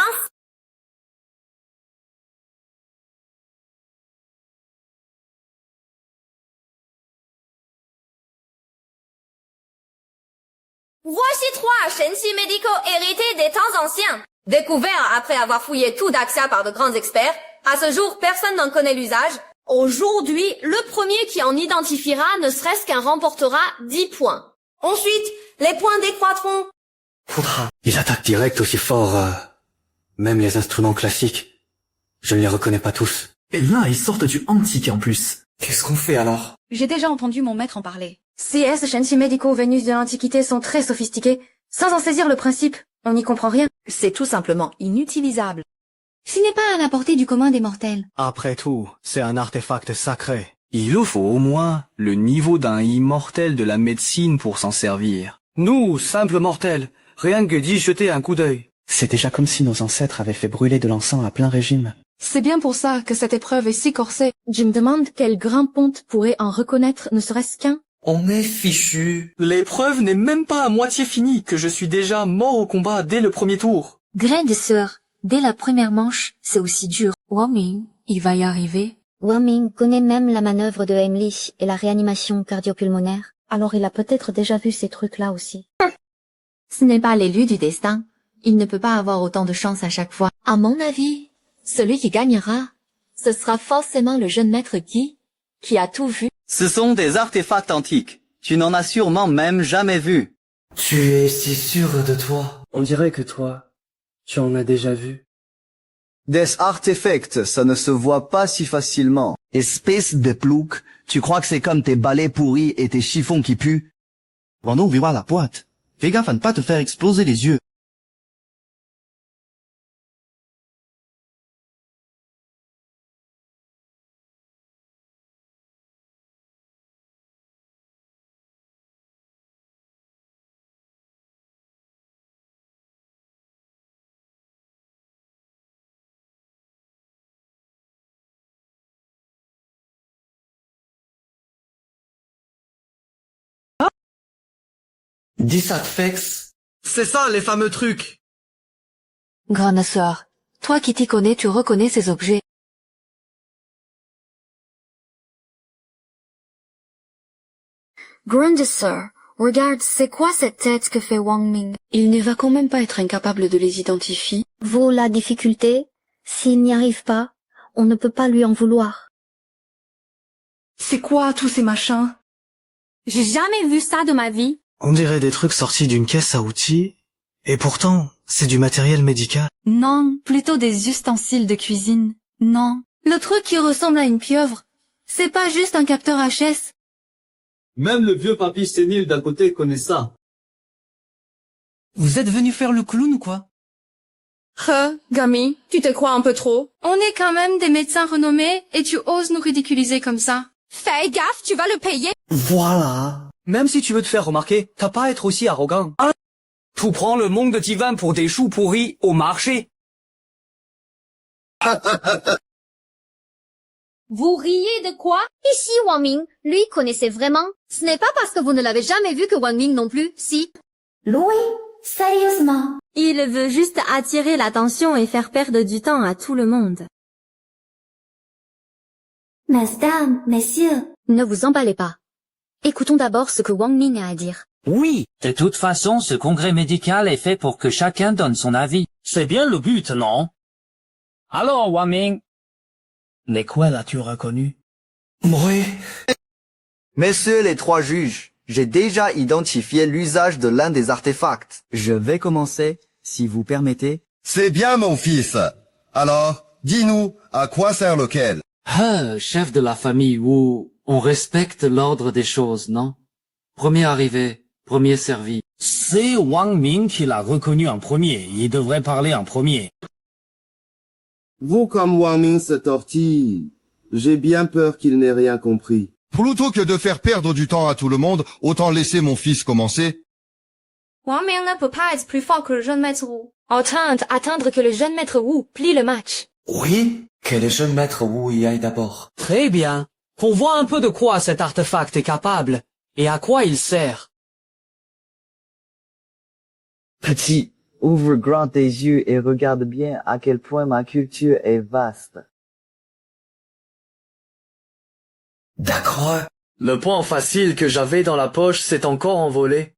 Voici 3 shensi médicaux hérités des temps anciens. Découverts après avoir fouillé tout Daxia par de grands experts, à ce jour personne n'en connaît l'usage. Aujourd'hui, le premier qui en identifiera ne serait-ce qu'un remportera 10 points. Ensuite, les points décroîtront. Il attaque direct aussi fort, même les instruments classiques. Je ne les reconnais pas tous. Et là, ils sortent du antique en plus. Qu'est-ce qu'on fait alors? J'ai déjà entendu mon maître en parler. CS Shensi médicaux Vénus de l'Antiquité sont très sophistiqués. Sans en saisir le principe, on n'y comprend rien. C'est tout simplement inutilisable. Ce n'est pas à la portée du commun des mortels. Après tout, c'est un artefact sacré. Il nous faut au moins le niveau d'un immortel de la médecine pour s'en servir. Nous, simples mortels, rien que d'y jeter un coup d'œil. C'est déjà comme si nos ancêtres avaient fait brûler de l'encens à plein régime. C'est bien pour ça que cette épreuve est si corsée. Je me demande quel grand ponte pourrait en reconnaître ne serait-ce qu'un. On est fichu. L'épreuve n'est même pas à moitié finie que je suis déjà mort au combat dès le premier tour. Grain de sœur, dès la première manche, c'est aussi dur. Wang Ming, il va y arriver. Wang Ming connaît même la manœuvre de Heimlich et la réanimation cardio-pulmonaire. Alors il a peut-être déjà vu ces trucs-là aussi. Ce n'est pas l'élu du destin. Il ne peut pas avoir autant de chance à chaque fois. À mon avis, celui qui gagnera, ce sera forcément le jeune maître Guy, qui a tout vu. Ce sont des artefacts antiques. Tu n'en as sûrement même jamais vu. Tu es si sûr de toi. On dirait que toi, tu en as déjà vu. Des artefacts, ça ne se voit pas si facilement. Espèce de plouc, tu crois que c'est comme tes balais pourris et tes chiffons qui puent? Pendant ouvrir la boîte, fais gaffe à ne pas te faire exploser les yeux. Dis artefacts. C'est ça, les fameux trucs. Grande sœur, toi qui t'y connais, tu reconnais ces objets. Grande sœur, regarde, c'est quoi cette tête que fait Wang Ming? Il ne va quand même pas être incapable de les identifier. vaut la difficulté. S'il n'y arrive pas, on ne peut pas lui en vouloir. C'est quoi tous ces machins? J'ai jamais vu ça de ma vie. On dirait des trucs sortis d'une caisse à outils, et pourtant, c'est du matériel médical. Non, plutôt des ustensiles de cuisine. Non, le truc qui ressemble à une pieuvre, c'est pas juste un capteur HS. Même le vieux papy sénile d'à côté connaît ça. Vous êtes venu faire le clown ou quoi? Gami, tu te crois un peu trop? On est quand même des médecins renommés et tu oses nous ridiculiser comme ça. Fais gaffe, tu vas le payer. Voilà. Même si tu veux te faire remarquer, t'as pas à être aussi arrogant. Tout prend le monde de Tivan pour des choux pourris au marché. Vous riez de quoi? Ici, Wang Ming, lui connaissait vraiment. Ce n'est pas parce que vous ne l'avez jamais vu que Wang Ming non plus, si. Louis, sérieusement. Il veut juste attirer l'attention et faire perdre du temps à tout le monde. Mesdames, messieurs. Ne vous emballez pas. Écoutons d'abord ce que Wang Ming a à dire. Oui, de toute façon, ce congrès médical est fait pour que chacun donne son avis. C'est bien le but, non? Alors, Wang Ming. Mais quoi l'as-tu reconnu? Oui. Messieurs les trois juges, j'ai déjà identifié l'usage de l'un des artefacts. Je vais commencer, si vous permettez. C'est bien, mon fils. Alors, dis-nous, à quoi sert lequel? Chef de la famille Wu, on respecte l'ordre des choses, non? Premier arrivé, premier servi. C'est Wang Ming qui l'a reconnu en premier. Il devrait parler en premier. Vous comme Wang Ming se tortille. J'ai bien peur qu'il n'ait rien compris. Plutôt que de faire perdre du temps à tout le monde, autant laisser mon fils commencer. Wang Ming ne peut pas être plus fort que le jeune maître Wu. En train d'attendre que le jeune maître Wu plie le match. Oui, que le jeune maître Wu y aille d'abord. Très bien. Pour voir un peu de quoi cet artefact est capable, et à quoi il sert. Petit, ouvre grand tes yeux et regarde bien à quel point ma culture est vaste. D'accord. Le point facile que j'avais dans la poche s'est encore envolé.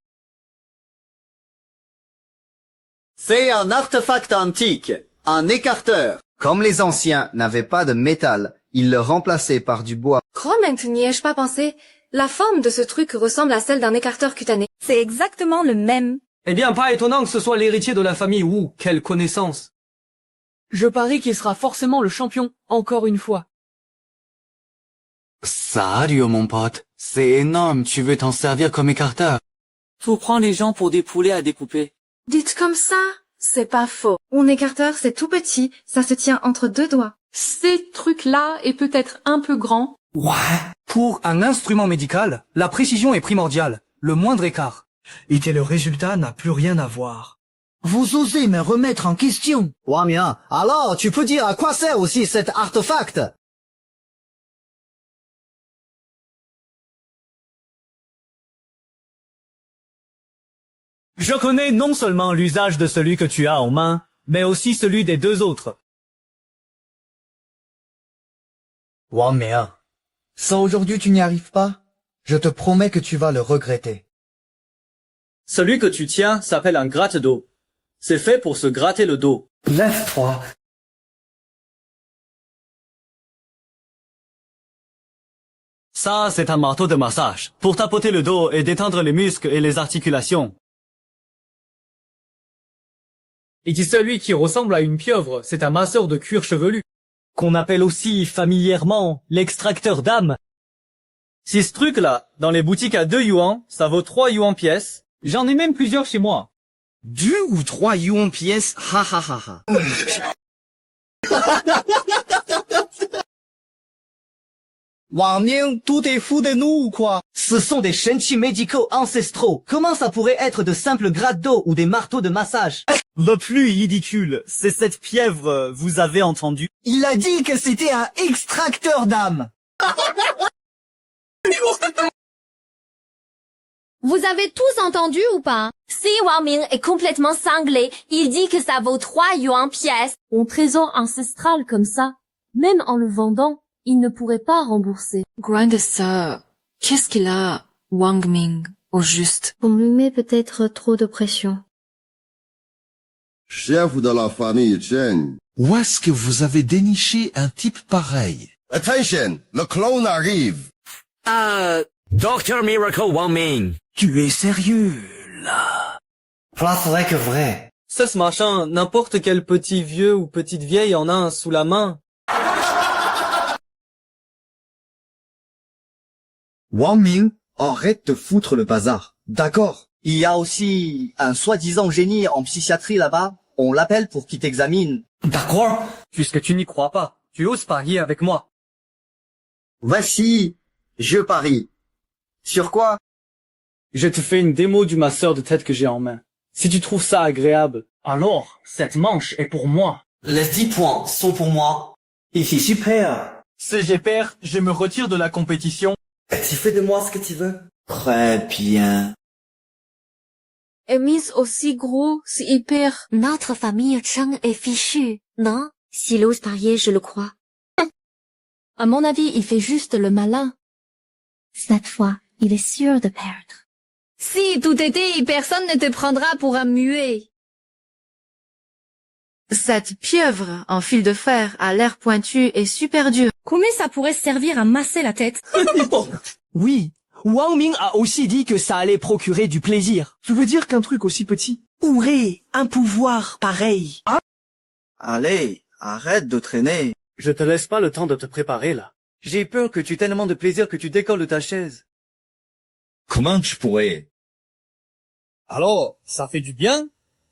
C'est un artefact antique, un écarteur. Comme les anciens n'avaient pas de métal, ils le remplaçaient par du bois. Comment n'y ai-je pas pensé? La forme de ce truc ressemble à celle d'un écarteur cutané. C'est exactement le même. Eh bien, pas étonnant que ce soit l'héritier de la famille Wu. Quelle connaissance. Je parie qu'il sera forcément le champion, encore une fois. Sérieux, mon pote, c'est énorme, tu veux t'en servir comme écarteur. Faut prendre les gens pour des poulets à découper. Dites comme ça, c'est pas faux. Mon écarteur, c'est tout petit, ça se tient entre 2 doigts. Ces trucs-là est peut-être un peu grand. Ouais. Pour un instrument médical, la précision est primordiale, le moindre écart. Et le résultat n'a plus rien à voir. Vous osez me remettre en question. Wang Ming, alors tu peux dire à quoi sert aussi cet artefact? Je connais non seulement l'usage de celui que tu as en main, mais aussi celui des 2 autres. Wang Ming, si aujourd'hui tu n'y arrives pas, je te promets que tu vas le regretter. Celui que tu tiens s'appelle un gratte-dos. C'est fait pour se gratter le dos. Lève-toi. Ça, c'est un marteau de massage, pour tapoter le dos et détendre les muscles et les articulations. Et celui qui ressemble à une pieuvre, c'est un masseur de cuir chevelu. Qu'on appelle aussi familièrement l'extracteur d'âme. Si ce truc-là, dans les boutiques à 2 yuan, ça vaut 3 yuan pièce, j'en ai même plusieurs chez moi. 2 ou 3 yuan pièces, ha ha ha ha. Wang Ming, tout est fou de nous ou quoi? Ce sont des shenqi médicaux ancestraux. Comment ça pourrait être de simples grattes d'eau ou des marteaux de massage? Le plus ridicule, c'est cette pieuvre, vous avez entendu? Il a dit que c'était un extracteur d'âme. Vous avez tous entendu ou pas? Si Wang Ming est complètement cinglé, il dit que ça vaut 3 yuan pièce. Un trésor ancestral comme ça, même en le vendant, il ne pourrait pas rembourser. Grande sœur, qu'est-ce qu'il a, Wang Ming, au juste? On lui met peut-être trop de pression. Chef de la famille Chen. Où est-ce que vous avez déniché un type pareil? Attention, le clone arrive. Dr. Miracle Wang Ming. Tu es sérieux, là? Plus vrai que vrai. Ça, ce machin, n'importe quel petit vieux ou petite vieille en a un sous la main. Wang Ming, arrête de foutre le bazar. D'accord. Il y a aussi un soi-disant génie en psychiatrie là-bas. On l'appelle pour qu'il t'examine. D'accord. Puisque tu n'y crois pas, tu oses parier avec moi. Voici, je parie. Sur quoi? Je te fais une démo du masseur de tête que j'ai en main. Si tu trouves ça agréable, alors cette manche est pour moi. Les 10 points sont pour moi. Il fait super. Si j'ai perdu, je me retire de la compétition. Tu fais de moi ce que tu veux. Très bien. Et mise aussi gros, c'est hyper. Notre famille Cheng est fichue, non? S'il ose parier, je le crois. À mon avis, il fait juste le malin. Cette fois, il est sûr de perdre. Si tout était, personne ne te prendra pour un muet. Cette pieuvre en fil de fer a l'air pointu et super dur. Combien ça pourrait servir à masser la tête? Oui, Wang Ming a aussi dit que ça allait procurer du plaisir. Tu veux dire qu'un truc aussi petit aurait un pouvoir pareil? Allez, arrête de traîner. Je te laisse pas le temps de te préparer, là. J'ai peur que tu aies tellement de plaisir que tu décolles de ta chaise. Comment je pourrais? Alors, ça fait du bien?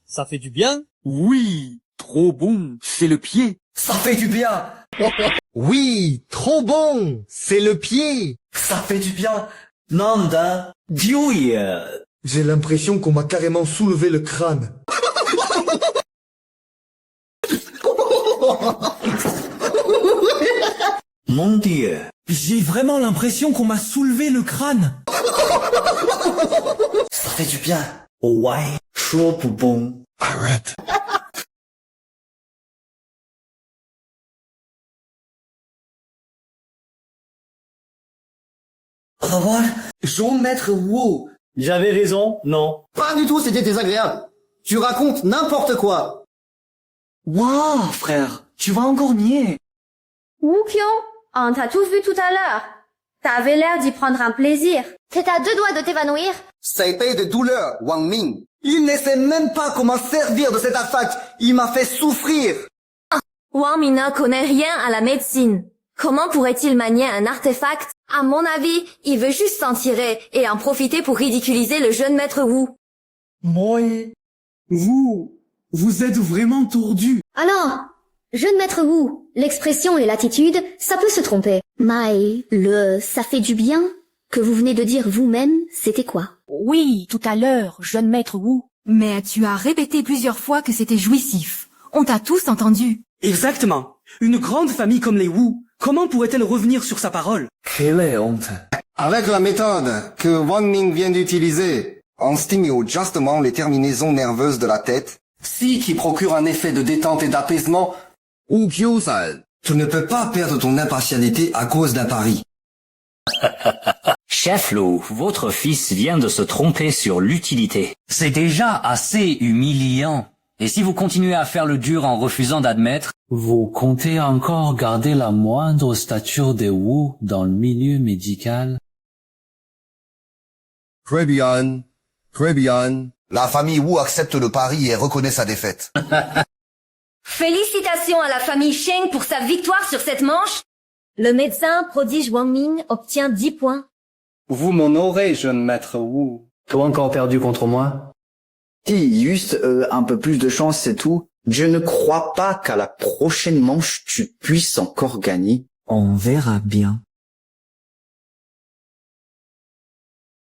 Ça fait du bien? Oui, trop bon, c'est le pied. Ça fait du bien. Oui, trop bon. C'est le pied. Ça fait du bien. Nanda, Dieu. J'ai l'impression qu'on m'a carrément soulevé le crâne. Mon Dieu. J'ai vraiment l'impression qu'on m'a soulevé le crâne. Ça fait du bien. Ouais, chaud pour bon. Arrête. Au revoir, Jean-Maître Wu. J'avais raison, non? Pas du tout, c'était désagréable. Tu racontes n'importe quoi. Waouh, frère, tu vas encore nier. Wu Qiong, on t'a tous vu tout à l'heure. T'avais l'air d'y prendre un plaisir. T'es à 2 doigts de t'évanouir. C'était de douleur, Wang Ming. Il ne sait même pas comment servir de cet artefact. Il m'a fait souffrir. Wang Ming ne connaît rien à la médecine. Comment pourrait-il manier un artefact? À mon avis, il veut juste s'en tirer et en profiter pour ridiculiser le jeune maître Wu. Moi, vous êtes vraiment tordu. Alors, jeune maître Wu, l'expression et l'attitude, ça peut se tromper. Mais ça fait du bien que vous venez de dire vous-même, c'était quoi? Oui, tout à l'heure, jeune maître Wu. Mais tu as répété plusieurs fois que c'était jouissif. On t'a tous entendu. Exactement. Une grande famille comme les Wu, comment pourrait-elle revenir sur sa parole? Quelle honte. Avec la méthode que Wang Ming vient d'utiliser, on stimule justement les terminaisons nerveuses de la tête, Si qui procure un effet de détente et d'apaisement, ou Kyosan. tu ne peux pas perdre ton impartialité à cause d'un pari. Chef Lu, votre fils vient de se tromper sur l'utilité. C'est déjà assez humiliant. Et si vous continuez à faire le dur en refusant d'admettre, vous comptez encore garder la moindre stature des Wu dans le milieu médical? Très bien. Très bien. La famille Wu accepte le pari et reconnaît sa défaite. Félicitations à la famille Sheng pour sa victoire sur cette manche. Le médecin prodige Wang Ming obtient 10 points. Vous m'honorez, jeune maître Wu. Toi encore perdu contre moi? Si, juste un peu plus de chance, c'est tout. Je ne crois pas qu'à la prochaine manche, tu puisses encore gagner. On verra bien.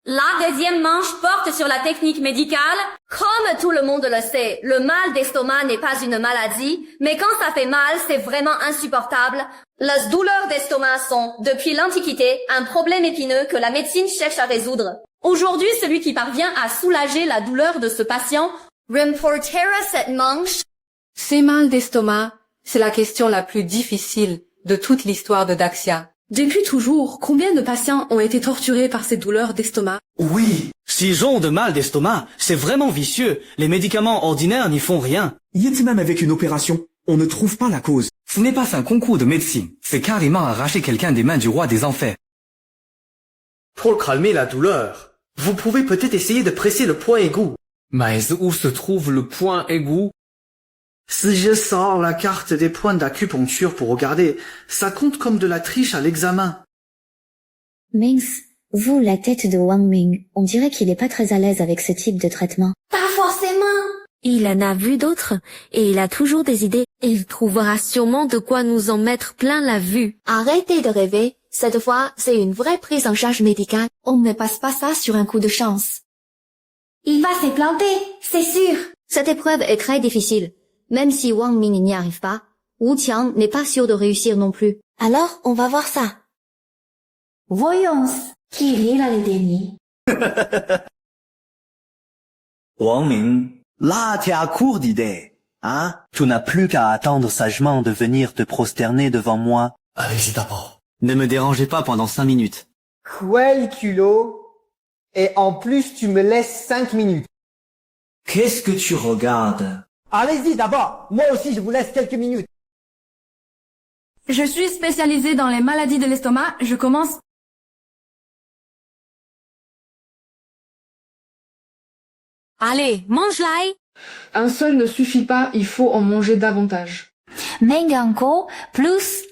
La deuxième manche porte sur la technique médicale. Comme tout le monde le sait, le mal d'estomac n'est pas une maladie, mais quand ça fait mal, c'est vraiment insupportable. Les douleurs d'estomac sont, depuis l'Antiquité, un problème épineux que la médecine cherche à résoudre. Aujourd'hui, celui qui parvient à soulager la douleur de ce patient remportera cette manche. Ces mal d'estomac, c'est la question la plus difficile de toute l'histoire de Daxia. Depuis toujours, combien de patients ont été torturés par ces douleurs d'estomac? Oui. S'ils ont de mal d'estomac, c'est vraiment vicieux. Les médicaments ordinaires n'y font rien. Même avec une opération, on ne trouve pas la cause. Ce n'est pas un concours de médecine, c'est carrément arracher quelqu'un des mains du roi des enfers. Pour calmer la douleur, vous pouvez peut-être essayer de presser le point aigu. Mais où se trouve le point aigu? Si je sors la carte des points d'acupuncture pour regarder, ça compte comme de la triche à l'examen. Mince, vous, la tête de Wang Ming, on dirait qu'il est pas très à l'aise avec ce type de traitement. Pas forcément. Il en a vu d'autres, et il a toujours des idées. Il trouvera sûrement de quoi nous en mettre plein la vue. Arrêtez de rêver. Cette fois, c'est une vraie prise en charge médicale. On ne passe pas ça sur un coup de chance. Il va se planter, c'est sûr. Cette épreuve est très difficile. Même si Wang Ming n'y arrive pas, Wu Qiang n'est pas sûr de réussir non plus. Alors, on va voir ça. Voyons, qui est le dernier? Wang Ming, là, t'es à court d'idées, hein? Tu n'as plus qu'à attendre sagement de venir te prosterner devant moi. Allez-y d'abord. Ne me dérangez pas pendant 5 minutes. Quel culot! Et en plus, tu me laisses 5 minutes. Qu'est-ce que tu regardes? Allez-y d'abord. Moi aussi, je vous laisse quelques minutes. Je suis spécialisée dans les maladies de l'estomac. Je commence. Allez, mange-la. Un seul ne suffit pas, il faut en manger davantage. Meng encore, plus,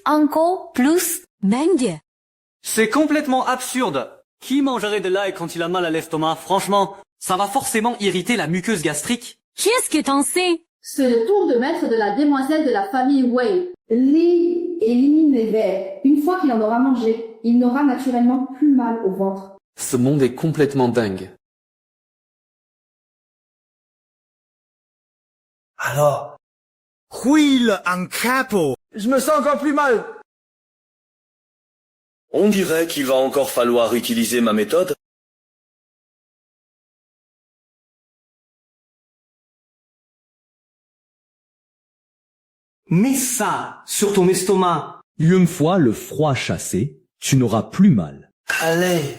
Meng. C'est complètement absurde. Qui mangerait de l'ail quand il a mal à l'estomac? Franchement, ça va forcément irriter la muqueuse gastrique. Qu'est-ce que t'en sais? C'est le tour de maître de la demoiselle de la famille Wei. Li élimine les vers. Une fois qu'il en aura mangé, il n'aura naturellement plus mal au ventre. Ce monde est complètement dingue. Alors, huile en capot. Je me sens encore plus mal. On dirait qu'il va encore falloir utiliser ma méthode. Mets ça sur ton estomac. Une fois le froid chassé, tu n'auras plus mal. Allez.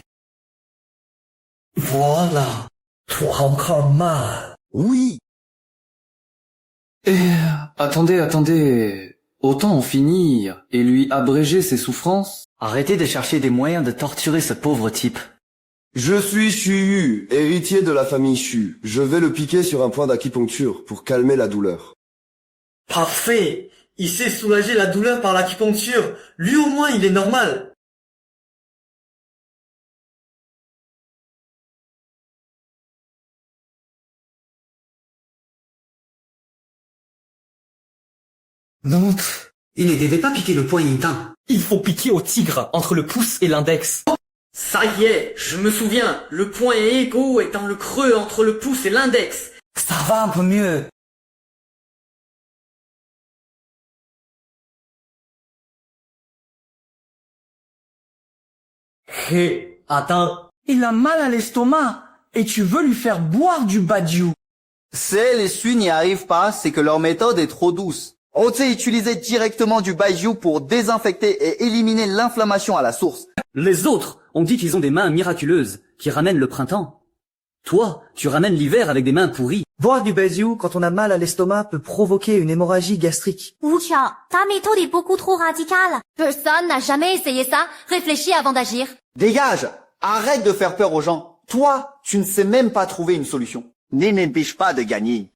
Voilà. Tu as encore mal. Oui. Attendez. Autant en finir et lui abréger ses souffrances. Arrêtez de chercher des moyens de torturer ce pauvre type. Je suis Xu Yu, héritier de la famille Xu. Je vais le piquer sur un point d'acupuncture pour calmer la douleur. Parfait. Il sait soulager la douleur par l'acupuncture. Lui au moins, il est normal. Non, il ne devait pas piquer le poing Yintin. Il faut piquer au tigre, entre le pouce et l'index. Ça y est, je me souviens, le point égaux est dans le creux entre le pouce et l'index. Ça va un peu mieux. Hé, attends. Il a mal à l'estomac et tu veux lui faire boire du badiou. Si les Suisses n'y arrivent pas, c'est que leur méthode est trop douce. On sait utiliser directement du baijiu pour désinfecter et éliminer l'inflammation à la source. Les autres ont dit qu'ils ont des mains miraculeuses, qui ramènent le printemps. Toi, tu ramènes l'hiver avec des mains pourries. Boire du baijiu quand on a mal à l'estomac peut provoquer une hémorragie gastrique. Wu Qiao, ta méthode est beaucoup trop radicale. Personne n'a jamais essayé ça. Réfléchis avant d'agir. Dégage! Arrête de faire peur aux gens. Toi, tu ne sais même pas trouver une solution. N'empêche pas de gagner.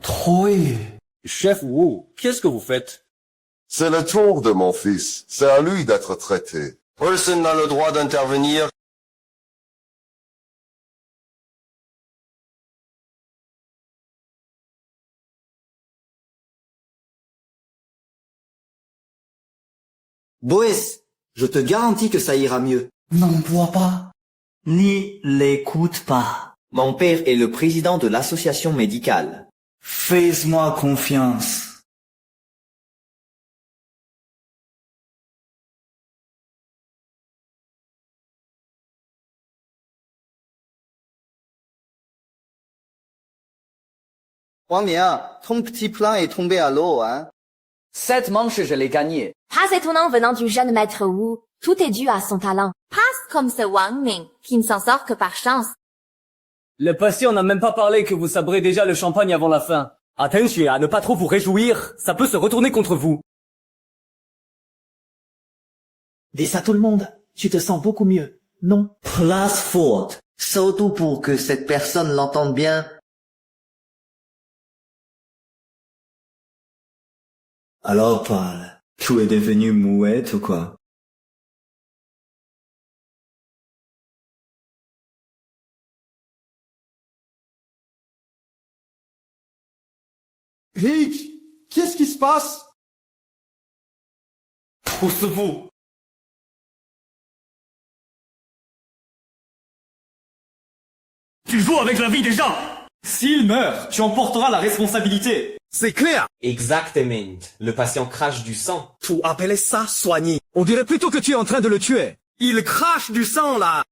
Troy. Chef Wu, qu'est-ce que vous faites? C'est le tour de mon fils. C'est à lui d'être traité. Personne n'a le droit d'intervenir. Boès, je te garantis que ça ira mieux. N'en bois pas. Ni l'écoute pas. Mon père est le président de l'association médicale. Fais-moi confiance. Wang Mian, ton petit plan est tombé à l'eau, hein? 7 manches, je l'ai gagné. Pas étonnant venant du jeune maître Wu. Tout est dû à son talent. Pas comme ce Wang Ming, qui ne s'en sort que par chance. Le patient n'a même pas parlé que vous sabrez déjà le champagne avant la fin. Attention à ne pas trop vous réjouir, ça peut se retourner contre vous. Dis ça à tout le monde, tu te sens beaucoup mieux, non? Place forte, surtout pour que cette personne l'entende bien. Alors parle. Tu es devenue muette ou quoi? Rick, qu'est-ce qui se passe? Pousse-vous. Tu joues avec la vie des gens. S'il meurt, tu en porteras la responsabilité. C'est clair. Exactement. Le patient crache du sang. Tu appelais ça soigner. On dirait plutôt que tu es en train de le tuer. Il crache du sang, là.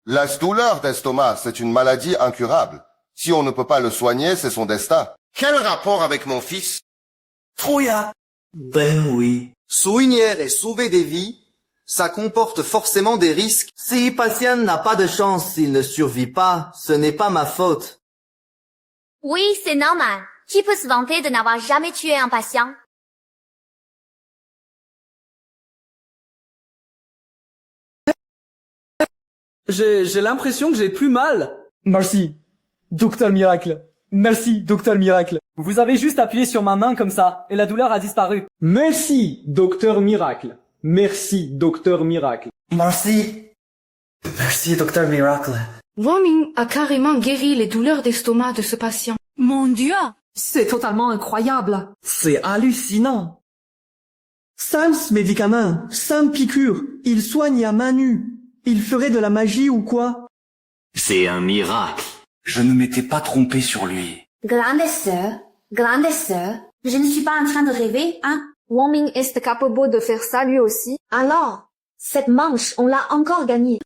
La douleur d'estomac, c'est une maladie incurable. Si on ne peut pas le soigner, c'est son destin. Quel rapport avec mon fils? Troya. Ben oui. Soigner et sauver des vies, ça comporte forcément des risques. Si patient n'a pas de chance s'il ne survit pas, ce n'est pas ma faute. Oui, c'est normal. Qui peut se vanter de n'avoir jamais tué un patient? J'ai l'impression que j'ai plus mal. Merci, Docteur Miracle. Merci, Docteur Miracle. Vous avez juste appuyé sur ma main comme ça, et la douleur a disparu. Merci, Docteur Miracle. Merci, Docteur Miracle. Merci. Merci, Docteur Miracle. Wang Ming a carrément guéri les douleurs d'estomac de ce patient. Mon Dieu! C'est totalement incroyable. C'est hallucinant. Sans médicaments, sans piqûre, il soigne à main nue. Il ferait de la magie ou quoi? C'est un miracle. Je ne m'étais pas trompé sur lui. Grande sœur, je ne suis pas en train de rêver, hein? Wang Ming est capable de faire ça lui aussi. Alors, cette manche, on l'a encore gagnée.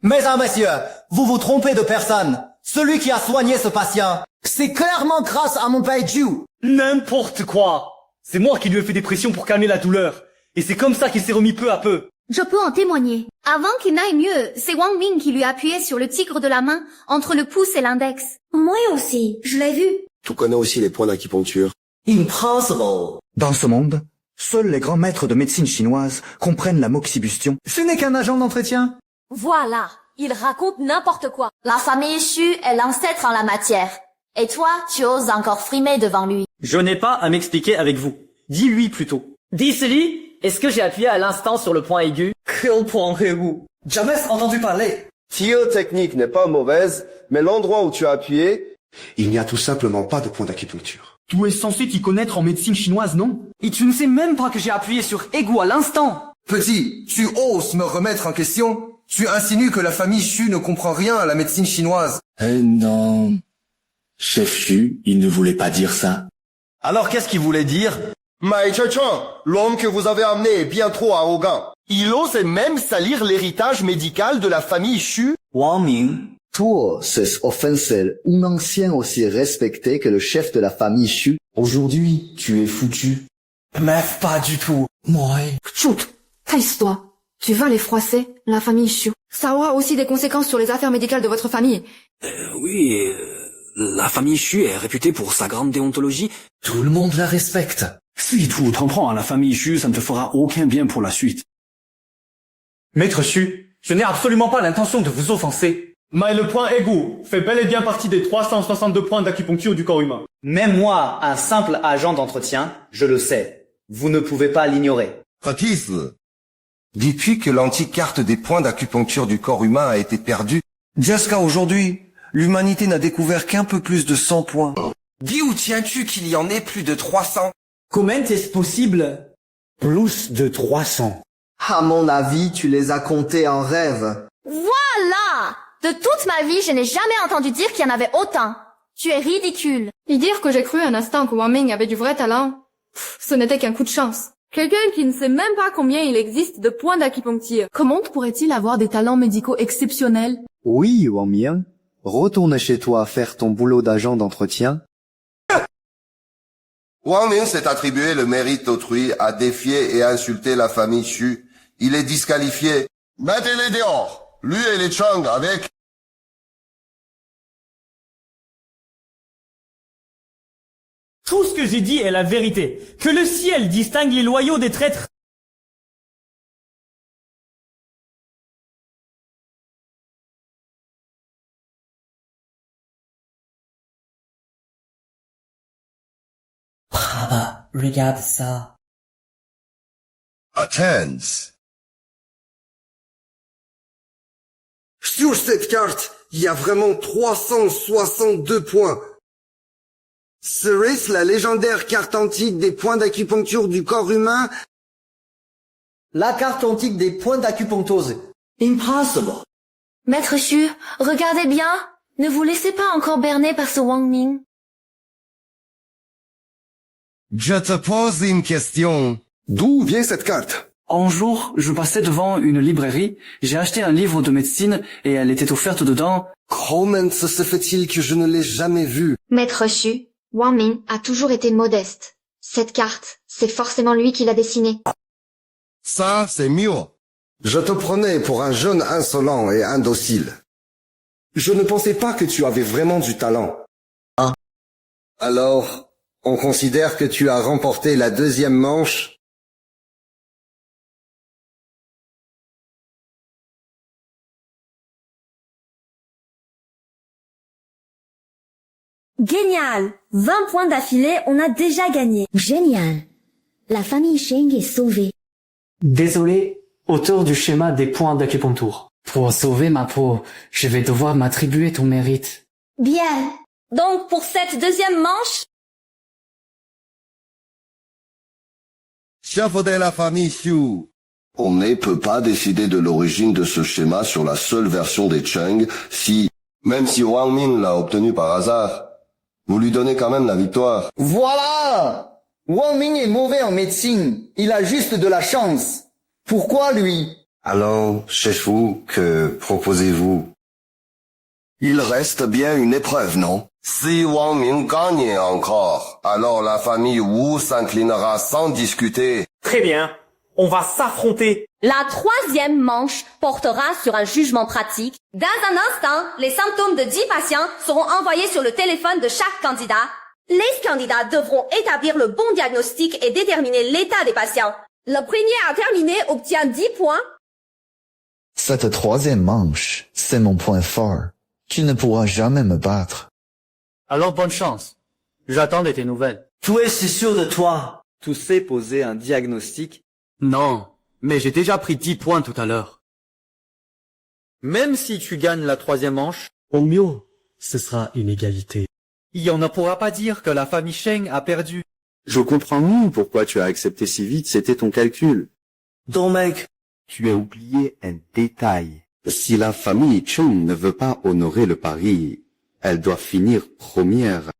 Mesdames, messieurs, vous vous trompez de personne. Celui qui a soigné ce patient, c'est clairement grâce à mon baijiu. N'importe quoi. C'est moi qui lui ai fait des pressions pour calmer la douleur. Et c'est comme ça qu'il s'est remis peu à peu. Je peux en témoigner. Avant qu'il n'aille mieux, c'est Wang Ming qui lui a appuyé sur le tigre de la main entre le pouce et l'index. Moi aussi, je l'ai vu. Tu connais aussi les points d'acupuncture. Impossible. Dans ce monde, seuls les grands maîtres de médecine chinoise comprennent la moxibustion. Ce n'est qu'un agent d'entretien. Voilà. Il raconte n'importe quoi. La famille Xu est l'ancêtre en la matière. Et toi, tu oses encore frimer devant lui. Je n'ai pas à m'expliquer avec vous. Dis-lui plutôt. Dis Sully, est-ce que j'ai appuyé à l'instant sur le point aigu? Quel point aigu? Jamais entendu parler. Tire technique n'est pas mauvaise, mais l'endroit où tu as appuyé... Il n'y a tout simplement pas de point d'acupuncture. Tu es censé t'y connaître en médecine chinoise, non? Et tu ne sais même pas que j'ai appuyé sur aigu à l'instant. Petit, tu oses me remettre en question? Tu insinues que la famille Xu ne comprend rien à la médecine chinoise. Non. Chef Xu, il ne voulait pas dire ça. Alors qu'est-ce qu'il voulait dire? Mai Chechong, l'homme que vous avez amené est bien trop arrogant. Il osait même salir l'héritage médical de la famille Xu. Wang Ming, toi, c'est offensé un ancien aussi respecté que le chef de la famille Xu. Aujourd'hui, tu es foutu. Mais pas du tout. Moi. Chut, taise-toi. Tu vas les froisser, la famille Xu. Ça aura aussi des conséquences sur les affaires médicales de votre famille. Oui, la famille Xu est réputée pour sa grande déontologie. Tout le monde la respecte. Si tu t'en prends à la famille Xu, ça ne te fera aucun bien pour la suite. Maître Xu, je n'ai absolument pas l'intention de vous offenser. Mais le point aigu fait bel et bien partie des 362 points d'acupuncture du corps humain. Même moi, un simple agent d'entretien, je le sais. Vous ne pouvez pas l'ignorer. Otis, Depuis que l'antique carte des points d'acupuncture du corps humain a été perdue, Jusqu'à aujourd'hui, l'humanité n'a découvert qu'un peu plus de 100 points. Dis où tiens-tu qu'il y en ait plus de 300? Comment est-ce possible? Plus de 300. À mon avis, tu les as comptés en rêve. Voilà! De toute ma vie, je n'ai jamais entendu dire qu'il y en avait autant. Tu es ridicule. Et dire que j'ai cru un instant que Wang Ming avait du vrai talent, ce n'était qu'un coup de chance. Quelqu'un qui ne sait même pas combien il existe de points d'acupuncture. Comment pourrait-il avoir des talents médicaux exceptionnels? Oui, Wang Ming. Retourne chez toi faire ton boulot d'agent d'entretien. Wang Ming s'est attribué le mérite d'autrui, a défié et insulté la famille Xu. Il est disqualifié. Mettez-les dehors. Lui et les Chang avec... Tout ce que j'ai dit est la vérité. Que le ciel distingue les loyaux des traîtres. Papa, regarde ça. Attends. Sur cette carte, il y a vraiment 362 points. Serait-ce la légendaire carte antique des points d'acupuncture du corps humain? La carte antique des points d'acupunctose. Impossible. Maître Xu, regardez bien. Ne vous laissez pas encore berner par ce Wang Ming. Je te pose une question. D'où vient cette carte? Un jour, je passais devant une librairie, j'ai acheté un livre de médecine et elle était offerte dedans. Comment se fait-il que je ne l'ai jamais vue? Maître Xu, Wang Ming a toujours été modeste. Cette carte, c'est forcément lui qui l'a dessinée. Ça, c'est mieux. Je te prenais pour un jeune insolent et indocile. Je ne pensais pas que tu avais vraiment du talent. Ah. Alors, on considère que tu as remporté la deuxième manche? Génial! 20 points d'affilée, on a déjà gagné. Génial. La famille Sheng est sauvée. Désolé, auteur du schéma des points d'acupuncture. Pour sauver ma peau, je vais devoir m'attribuer ton mérite. Bien. Donc, pour cette deuxième manche, Chef de la famille Xu. On ne peut pas décider de l'origine de ce schéma sur la seule version des Cheng même si Wang Ming l'a obtenu par hasard. Vous lui donnez quand même la victoire. Voilà! Wang Ming est mauvais en médecine. Il a juste de la chance. Pourquoi lui? Alors, chef Wu, que proposez-vous? Il reste bien une épreuve, non? Si Wang Ming gagne encore, alors la famille Wu s'inclinera sans discuter. Très bien, on va s'affronter. La troisième manche portera sur un jugement pratique. Dans un instant, les symptômes de 10 patients seront envoyés sur le téléphone de chaque candidat. Les candidats devront établir le bon diagnostic et déterminer l'état des patients. Le premier à terminer obtient 10 points. Cette troisième manche, c'est mon point fort. Tu ne pourras jamais me battre. Alors bonne chance. J'attends de tes nouvelles. Tu es si sûr de toi? Tu sais poser un diagnostic? Non, mais j'ai déjà pris 10 points tout à l'heure. Même si tu gagnes la 3e manche, Au mieux, ce sera une égalité. on ne pourra pas dire que la famille Cheng a perdu. Je comprends mieux pourquoi tu as accepté si vite, c'était ton calcul. Donc mec, Tu as oublié un détail. Si la famille Chung ne veut pas honorer le pari, elle doit finir première.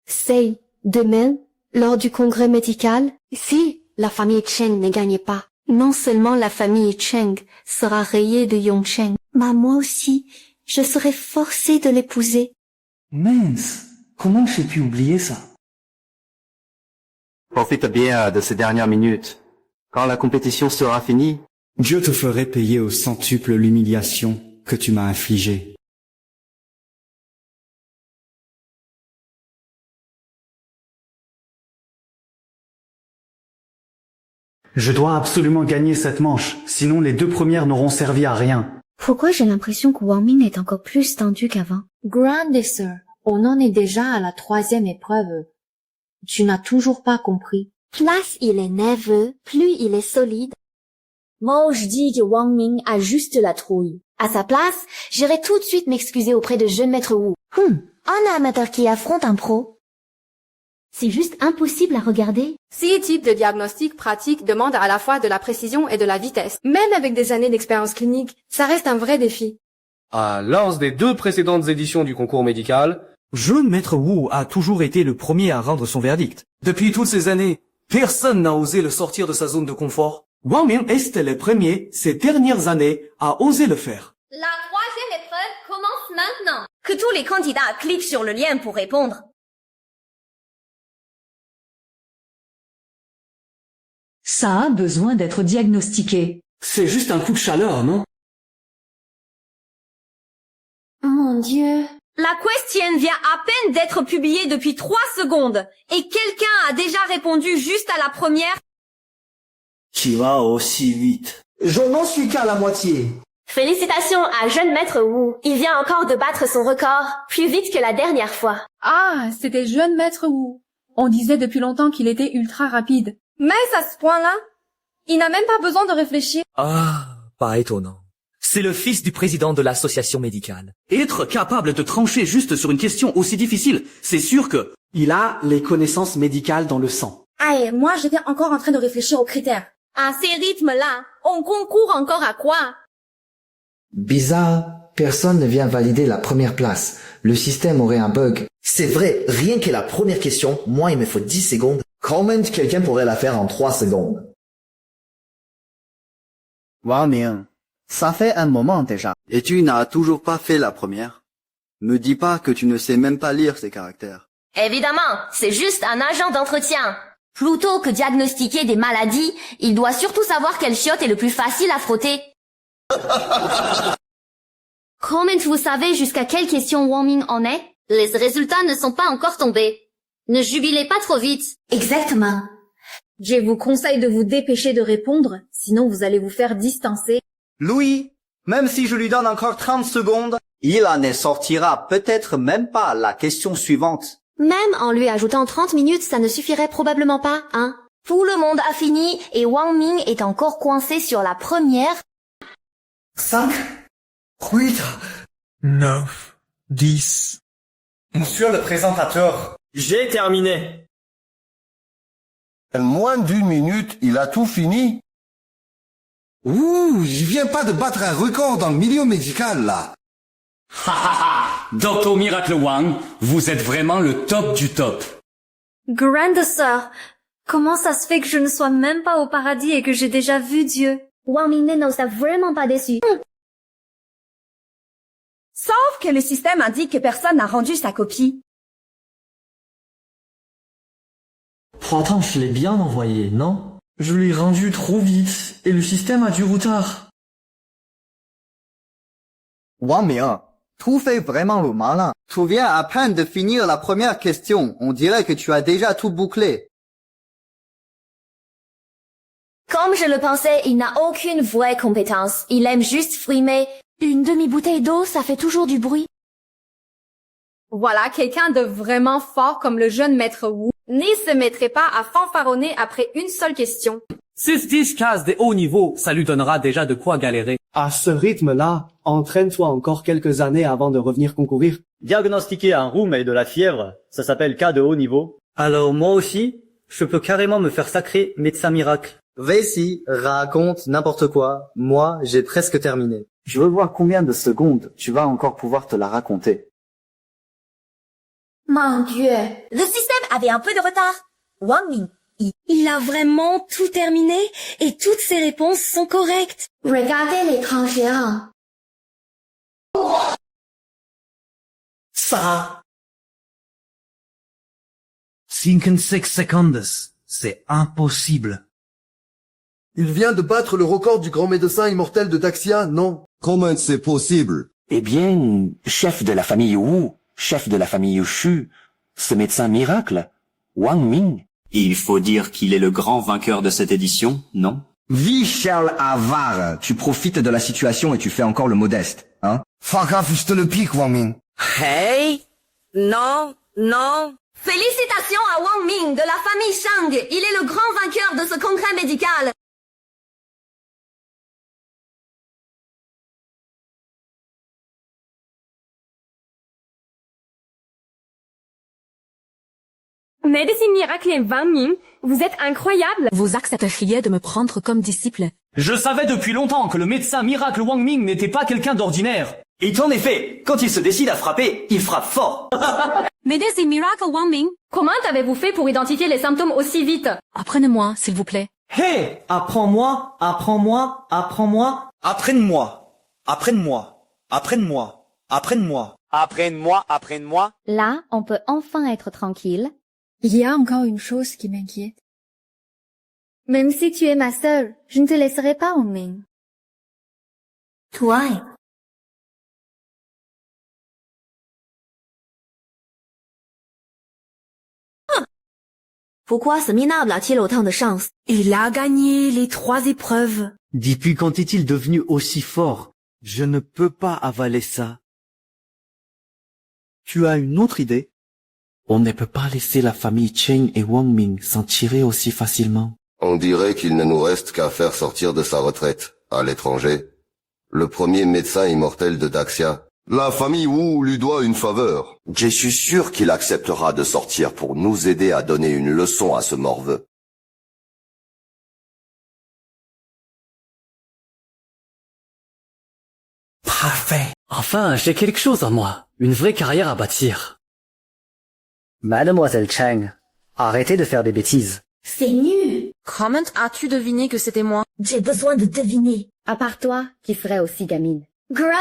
C'est demain, lors du congrès médical, si la famille Cheng ne gagne pas, non seulement la famille Cheng sera rayée de Yongcheng, mais moi aussi, je serai forcée de l'épouser. Mince, comment j'ai pu oublier ça? Profite bien de ces dernières minutes. Quand la compétition sera finie, Dieu te ferait payer au centuple l'humiliation que tu m'as infligée. Je dois absolument gagner cette manche, sinon les 2 premières n'auront servi à rien. Pourquoi j'ai l'impression que Wang Ming est encore plus tendu qu'avant? Grande sœur, on en est déjà à la 3e épreuve. Tu n'as toujours pas compris. Plus il est nerveux, plus il est solide. Moi, je dis que Wang Ming a juste la trouille. À sa place, j'irai tout de suite m'excuser auprès de jeune maître Wu. Un amateur qui affronte un pro. C'est juste impossible à regarder. 6 types de diagnostics pratiques demandent à la fois de la précision et de la vitesse. Même avec des années d'expérience clinique, ça reste un vrai défi. À l'ance des 2 précédentes éditions du concours médical, Jeune maître Wu a toujours été le premier à rendre son verdict. Depuis toutes ces années, personne n'a osé le sortir de sa zone de confort. Wang Ming était le premier, ces dernières années, à oser le faire. La 3e épreuve commence maintenant. Que tous les candidats cliquent sur le lien pour répondre. Ça a besoin d'être diagnostiqué. C'est juste un coup de chaleur, non? Mon Dieu. La question vient à peine d'être publiée depuis 3 secondes. Et quelqu'un a déjà répondu juste à la première. tu vas aussi vite. Je n'en suis qu'à la moitié. Félicitations à jeune maître Wu. Il vient encore de battre son record, plus vite que la dernière fois. Ah, c'était jeune maître Wu. On disait depuis longtemps qu'il était ultra rapide. Mais à ce point-là, il n'a même pas besoin de réfléchir. Ah, pas étonnant. C'est le fils du président de l'association médicale. Être capable de trancher juste sur une question aussi difficile, c'est sûr que... Il a les connaissances médicales dans le sang. Aïe, moi j'étais encore en train de réfléchir aux critères. À ces rythmes-là, on concourt encore à quoi? Bizarre, personne ne vient valider la première place. Le système aurait un bug. C'est vrai, rien que la première question, moi il me faut 10 secondes. Comment quelqu'un pourrait la faire en 3 secondes? Wang Ming, ça fait un moment déjà. Et tu n'as toujours pas fait la première? Me dis pas que tu ne sais même pas lire ces caractères. Évidemment, c'est juste un agent d'entretien. Plutôt que diagnostiquer des maladies, il doit surtout savoir quel chiotte est le plus facile à frotter. Comment vous savez jusqu'à quelle question Wang Ming en est? Les résultats ne sont pas encore tombés. Ne jubilez pas trop vite. Exactement. Je vous conseille de vous dépêcher de répondre, sinon vous allez vous faire distancer. Louis, même si je lui donne encore 30 secondes, il en ne sortira peut-être même pas la question suivante. Même en lui ajoutant 30 minutes, ça ne suffirait probablement pas, hein? Tout le monde a fini et Wang Ming est encore coincé sur la première. 5, 8, 9, 10. Monsieur le présentateur. j'ai terminé. En moins d'1 minute, il a tout fini. Ouh, je viens pas de battre un record dans le milieu médical, là. Docteur Miracle Wang, vous êtes vraiment le top du top. Grande sœur, comment ça se fait que je ne sois même pas au paradis et que j'ai déjà vu Dieu? Wang Ming ne nous a vraiment pas déçus. Sauf que le système indique que personne n'a rendu sa copie. Pourtant, je l'ai bien envoyé, non? Je l'ai rendu trop vite, et le système a du retard. Wang Ming, tu fais vraiment le malin. Tu viens à peine de finir la première question. On dirait que tu as déjà tout bouclé. Comme je le pensais, il n'a aucune vraie compétence. Il aime juste frimer. Une demi-bouteille d'eau, ça fait toujours du bruit. Voilà quelqu'un de vraiment fort comme le jeune maître Wu ne se mettrait pas à fanfaronner après une seule question. 6-10 cases des hauts niveaux, ça lui donnera déjà de quoi galérer. À ce rythme-là, entraîne-toi encore quelques années avant de revenir concourir. Diagnostiquer un rhume et de la fièvre, ça s'appelle cas de haut niveau. Alors moi aussi, je peux carrément me faire sacrer médecin miracle. Vas-y, raconte n'importe quoi. Moi, j'ai presque terminé. Je veux voir combien de secondes tu vas encore pouvoir te la raconter. Mon Dieu, le système avait un peu de retard. Wang Ming, il a vraiment tout terminé et toutes ses réponses sont correctes. Regardez l'écran géant. Ça. 56 secondes. C'est impossible. Il vient de battre le record du grand médecin immortel de Daxia, non? Comment c'est possible? Eh bien, chef de la famille Wu, chef de la famille Shu, ce médecin miracle, Wang Ming. Il faut dire qu'il est le grand vainqueur de cette édition, non? Vie Charles avare, tu profites de la situation et tu fais encore le modeste, hein? Fuck off, je te le pique, Wang Ming. Hey! Non, non. Félicitations à Wang Ming de la famille Shang. Il est le grand vainqueur de ce congrès médical. Médecine miracle et Wang Ming, vous êtes incroyable. Vous accepteriez de me prendre comme disciple? Je savais depuis longtemps que le médecin miracle Wang Ming n'était pas quelqu'un d'ordinaire. Et en effet, quand il se décide à frapper, il frappe fort. Médecine miracle Wang Ming. Comment avez-vous fait pour identifier les symptômes aussi vite? Apprenez-moi, s'il vous plaît. Hé, apprends-moi, apprends-moi, apprends-moi. Apprenne-moi. Apprenne-moi. Apprenne-moi. Apprenne-moi. Apprenne-moi, apprenne-moi. Là, on peut enfin être tranquille. Il y a encore une chose qui m'inquiète. Même si tu es ma sœur, je ne te laisserai pas, Wang Ming. Toi. Pourquoi ce minable a-t-il autant de chance? Il a gagné les 3 épreuves. Depuis quand est-il devenu aussi fort? Je ne peux pas avaler ça. Tu as une autre idée? On ne peut pas laisser la famille Cheng et Wang Ming s'en tirer aussi facilement. On dirait qu'il ne nous reste qu'à faire sortir de sa retraite, à l'étranger, le premier médecin immortel de Daxia. La famille Wu lui doit une faveur. Je suis sûr qu'il acceptera de sortir pour nous aider à donner une leçon à ce morveux. Parfait. Enfin, j'ai quelque chose en moi. Une vraie carrière à bâtir. Mademoiselle Cheng, arrêtez de faire des bêtises. C'est nul. Comment as-tu deviné que c'était moi? J'ai besoin de deviner. À part toi, qui serait aussi gamine. Grande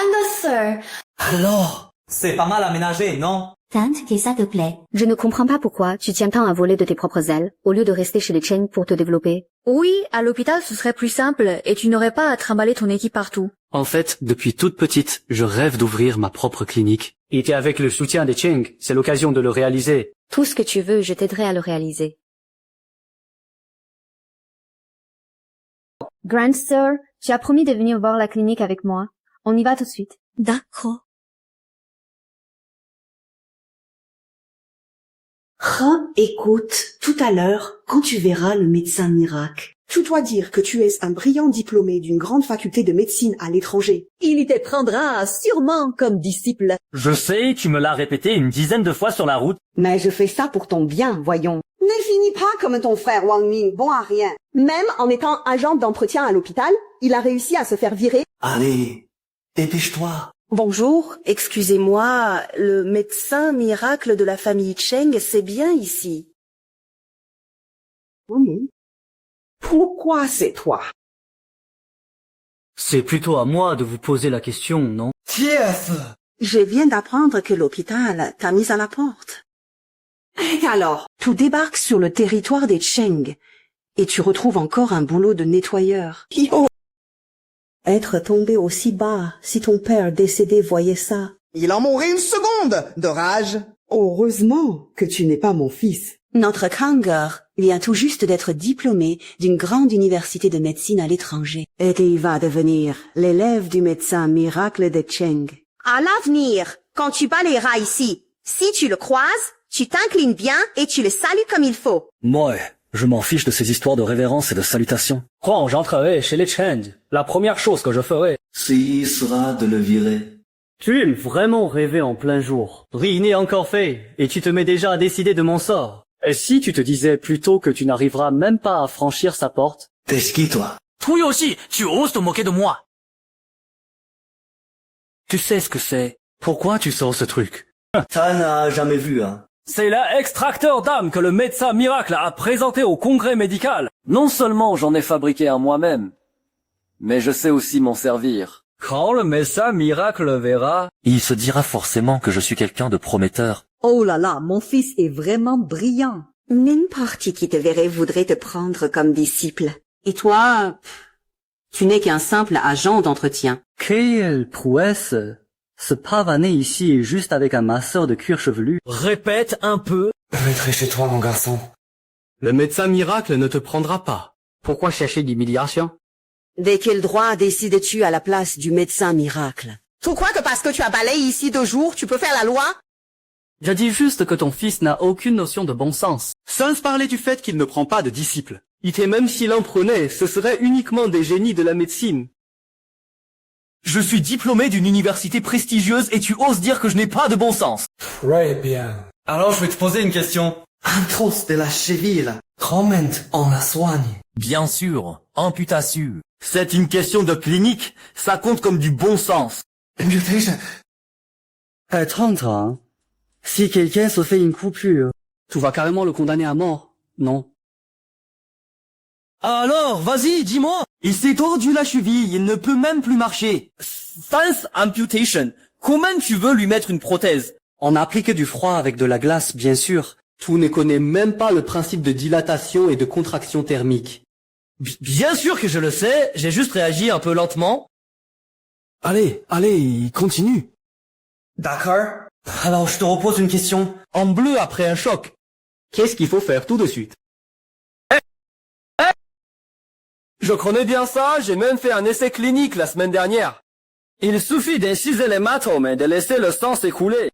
sœur. Alors, c'est pas mal aménagé, non? Tante, que ça te plaît. Je ne comprends pas pourquoi tu tiens tant à voler de tes propres ailes, au lieu de rester chez les Cheng pour te développer. Oui, à l'hôpital ce serait plus simple, et tu n'aurais pas à trimballer ton équipe partout. En fait, depuis toute petite, je rêve d'ouvrir ma propre clinique. Et avec le soutien des Cheng, c'est l'occasion de le réaliser. Tout ce que tu veux, je t'aiderai à le réaliser. Grande sœur, tu as promis de venir voir la clinique avec moi. On y va tout de suite. D'accord. Écoute, tout à l'heure, quand tu verras le médecin miracle, tu dois dire que tu es un brillant diplômé d'une grande faculté de médecine à l'étranger. Il te prendra sûrement comme disciple. Je sais, tu me l'as répété une dizaine de fois sur la route. Mais je fais ça pour ton bien, voyons. Ne finis pas comme ton frère Wang Ming, bon à rien. Même en étant agent d'entretien à l'hôpital, il a réussi à se faire virer. Allez, dépêche-toi. Bonjour, excusez-moi, le médecin miracle de la famille Cheng, c'est bien ici. Oui. Pourquoi c'est toi? C'est plutôt à moi de vous poser la question, non? Tief! Je viens d'apprendre que l'hôpital t'a mis à la porte. Et alors, tu débarques sur le territoire des Cheng et tu retrouves encore un boulot de nettoyeur. Yo! Être tombé aussi bas, si ton père décédé voyait ça. Il en mourrait une seconde de rage. Heureusement que tu n'es pas mon fils. Notre Kanger vient tout juste d'être diplômé d'une grande université de médecine à l'étranger. Et il va devenir l'élève du médecin miracle de Cheng. À l'avenir, quand tu balayeras ici, Si tu le croises, tu t'inclines bien et tu le salues comme il faut. Moi, je m'en fiche de ces histoires de révérence et de salutation. Quand j'entrerai chez les Cheng, la première chose que je ferai, sera de le virer. Tu aimes vraiment rêver en plein jour. Rien n'est encore fait, et tu te mets déjà à décider de mon sort. Et si tu te disais plutôt que tu n'arriveras même pas à franchir sa porte? T'es qui, toi? Toi aussi, tu oses te moquer de moi. Tu sais ce que c'est. Pourquoi tu sors ce truc? Ça n'a jamais vu, hein. C'est la extracteur d'âme que le médecin miracle a présenté au congrès médical. Non seulement j'en ai fabriqué un moi-même, mais je sais aussi m'en servir. Quand le médecin miracle le verra, il se dira forcément que je suis quelqu'un de prometteur. Oh là là, mon fils est vraiment brillant. N'importe qui te verrait voudrait te prendre comme disciple. Et toi, tu n'es qu'un simple agent d'entretien. Quelle prouesse! Se pavaner ici juste avec un masseur de cuir chevelu. Répète un peu. Rentrez chez toi, mon garçon. Le médecin miracle ne te prendra pas. Pourquoi chercher l'humiliation? De quel droit décides-tu à la place du médecin miracle? Tu crois que parce que tu as balayé ici 2 jours, tu peux faire la loi? Je dis juste que ton fils n'a aucune notion de bon sens. Sans parler du fait qu'il ne prend pas de disciples. Et même s'il en prenait, ce seraient uniquement des génies de la médecine. Je suis diplômé d'une université prestigieuse et tu oses dire que je n'ai pas de bon sens. Très bien. Alors je vais te poser une question. Arthrose de la cheville, comment on la soigne? Bien sûr, amputation. C'est une question de clinique, ça compte comme du bon sens. Attends, si quelqu'un se fait une coupure, Tu vas carrément le condamner à mort, non? Alors, vas-y, dis-moi. Il s'est tordu la cheville, il ne peut même plus marcher. Sans amputation, comment tu veux lui mettre une prothèse? On a appliqué du froid avec de la glace, bien sûr. Tu ne connais même pas le principe de dilatation et de contraction thermique. Bien sûr que je le sais, j'ai juste réagi un peu lentement. Allez, continue. D'accord. Alors je te repose une question. En bleu après un choc, Qu'est-ce qu'il faut faire tout de suite? Je connais bien ça, j'ai même fait un essai clinique la semaine dernière. il suffit d'inciser l'hématome et de laisser le sang s'écouler.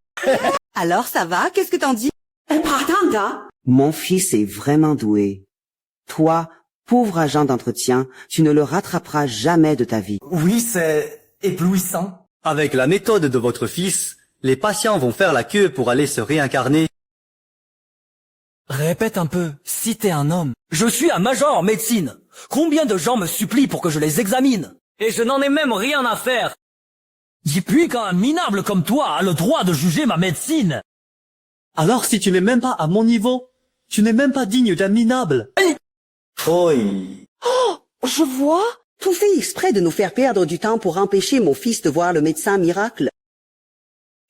Alors ça va, qu'est-ce que t'en dis? Pardon, mon fils est vraiment doué. Toi, pauvre agent d'entretien, tu ne le rattraperas jamais de ta vie. Oui, c'est éblouissant. Avec la méthode de votre fils, les patients vont faire la queue pour aller se réincarner. Répète un peu, si t'es un homme. Je suis un major en médecine. Combien de gens me supplient pour que je les examine? Et je n'en ai même rien à faire. Depuis quand un minable comme toi a le droit de juger ma médecine? Alors si tu n'es même pas à mon niveau, tu n'es même pas digne d'un minable. Oui. Oh, je vois. Tout fait exprès de nous faire perdre du temps pour empêcher mon fils de voir le médecin miracle.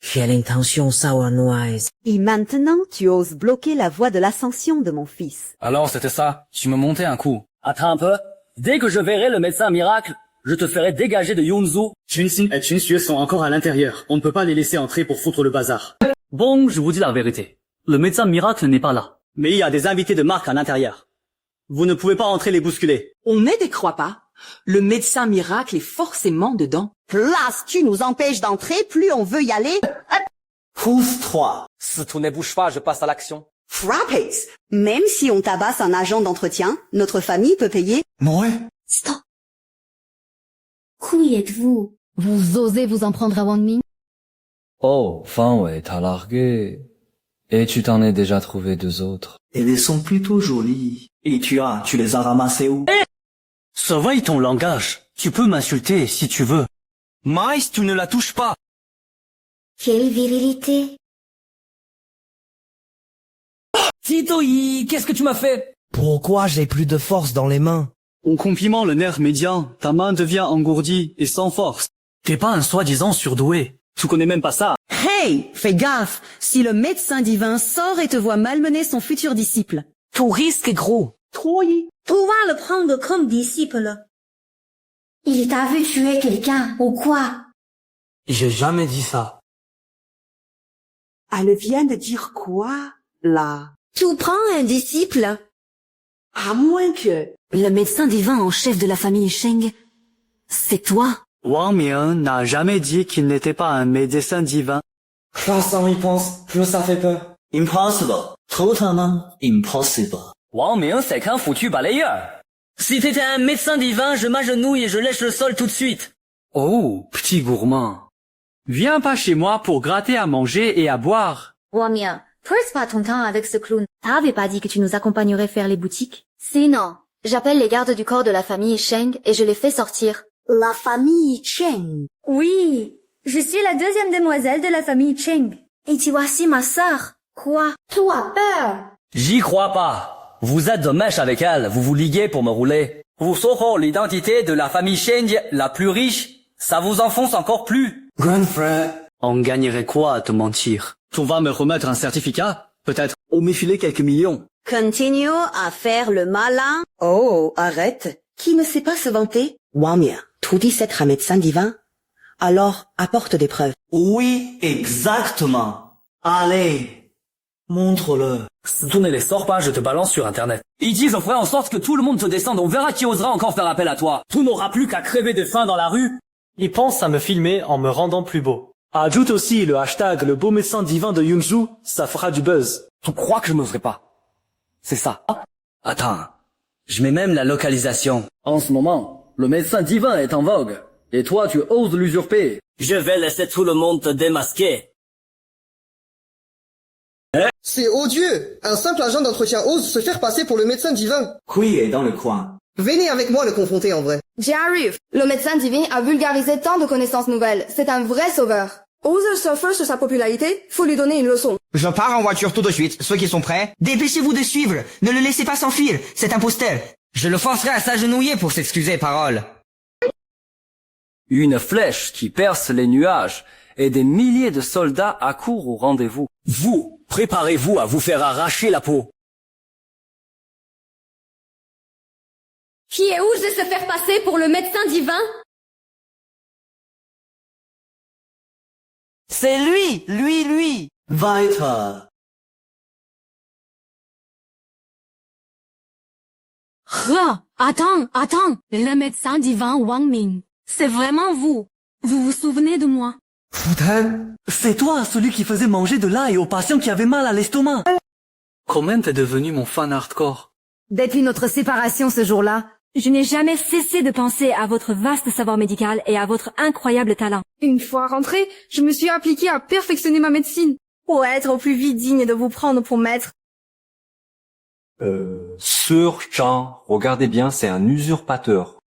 Quelle intention sournoise. Et maintenant, tu oses bloquer la voie de l'ascension de mon fils. Alors c'était ça, tu me montais un coup. Attends un peu. Dès que je verrai le médecin miracle, je te ferai dégager de Yunzu. Chunxin et Chunxue sont encore à l'intérieur. On ne peut pas les laisser entrer pour foutre le bazar. Bon, je vous dis la vérité. Le médecin miracle n'est pas là. Mais il y a des invités de marque à l'intérieur. Vous ne pouvez pas entrer les bousculer. On ne décroit pas. Le médecin miracle est forcément dedans. Plus tu nous empêches d'entrer, plus on veut y aller. Pousse-toi. Si tout ne bouge pas, je passe à l'action. Frappes. Même si on tabasse un agent d'entretien, notre famille peut payer. Ouais. Stop. Qui êtes-vous? Vous osez vous en prendre à Wang Ming? Oh, Fan Wei t'a largué. Et tu t'en es déjà trouvé 2 autres. Et elles sont plutôt jolies. Et tu les as ramassées où? Surveille ton langage. Tu peux m'insulter si tu veux. Mice, tu ne la touches pas. Quelle virilité. Titoï, qu'est-ce que tu m'as fait? Pourquoi j'ai plus de force dans les mains? En comprimant le nerf médian, ta main devient engourdie et sans force. T'es pas un soi-disant surdoué. Tu connais même pas ça. Hey, fais gaffe. Si le médecin divin sort et te voit malmener son futur disciple. Ton risque est gros. Troy. Tu vas le prendre comme disciple. Il t'a vu tuer quelqu'un, ou quoi? J'ai jamais dit ça. Elle vient de dire quoi, là? Tu prends un disciple? À moins que... Le médecin divin en chef de la famille Sheng, c'est toi. Wang Ming n'a jamais dit qu'il n'était pas un médecin divin. Plus on y pense, plus ça fait peur. Impossible. Totalement impossible. Wang Ming, c'est qu'un foutu balayeur. Si t'étais un médecin divin, je m'agenouille et je lèche le sol tout de suite. Oh, petit gourmand. Viens pas chez moi pour gratter à manger et à boire. Wang Ming, perds pas ton temps avec ce clown. T'avais pas dit que tu nous accompagnerais faire les boutiques? Sinon, j'appelle les gardes du corps de la famille Cheng et je les fais sortir. La famille Cheng. Oui, je suis la deuxième demoiselle de la famille Cheng. Et tu vois si ma sœur. Quoi? Tu as peur? J'y crois pas. Vous êtes de mèche avec elle, vous vous liguez pour me rouler. Vous saurez l'identité de la famille Cheng la plus riche, ça vous enfonce encore plus. Grand frère. On gagnerait quoi à te mentir? Tu vas me remettre un certificat? Peut-être ou me filer quelques millions. Continue à faire le malin. Oh, arrête. Qui ne sait pas se vanter? Wang Ming, tu dis être un médecin divin? Alors, apporte des preuves. Oui, exactement. Allez, montre-le. Si tu ne les sors pas, je te balance sur Internet. E.T., je ferai en sorte que tout le monde te descende, on verra qui osera encore faire appel à toi. Tu n'auras plus qu'à crever de faim dans la rue. Il pense à me filmer en me rendant plus beau. Ajoute aussi le hashtag le beau médecin divin de Yungju, ça fera du buzz. Tu crois que je n'oserais pas? C'est ça. Attends, je mets même la localisation. En ce moment, le médecin divin est en vogue. Et toi, tu oses l'usurper. Je vais laisser tout le monde te démasquer. C'est odieux. Un simple agent d'entretien ose se faire passer pour le médecin divin. Qui est dans le coin? Venez avec moi le confronter en vrai. J'y arrive. Le médecin divin a vulgarisé tant de connaissances nouvelles. C'est un vrai sauveur. Ose surfer sur sa popularité, faut lui donner une leçon. Je pars en voiture tout de suite. Ceux qui sont prêts, dépêchez-vous de suivre. Ne le laissez pas s'enfuir. C'est imposteur. Je le forcerai à s'agenouiller pour s'excuser, parole. Une flèche qui perce les nuages et des milliers de soldats accourent au rendez-vous. Vous, préparez-vous à vous faire arracher la peau. Qui est ose de se faire passer pour le médecin divin? C'est lui. Weiter. Attends, le médecin divin Wang Ming. C'est vraiment vous. Vous vous souvenez de moi? Putain, c'est toi celui qui faisait manger de l'ail aux patients qui avaient mal à l'estomac. Comment t'es devenu mon fan hardcore? Depuis notre séparation ce jour-là, je n'ai jamais cessé de penser à votre vaste savoir médical et à votre incroyable talent. Une fois rentrée, je me suis appliquée à perfectionner ma médecine pour être au plus vite digne de vous prendre pour maître. Sir Chan, regardez bien, c'est un usurpateur.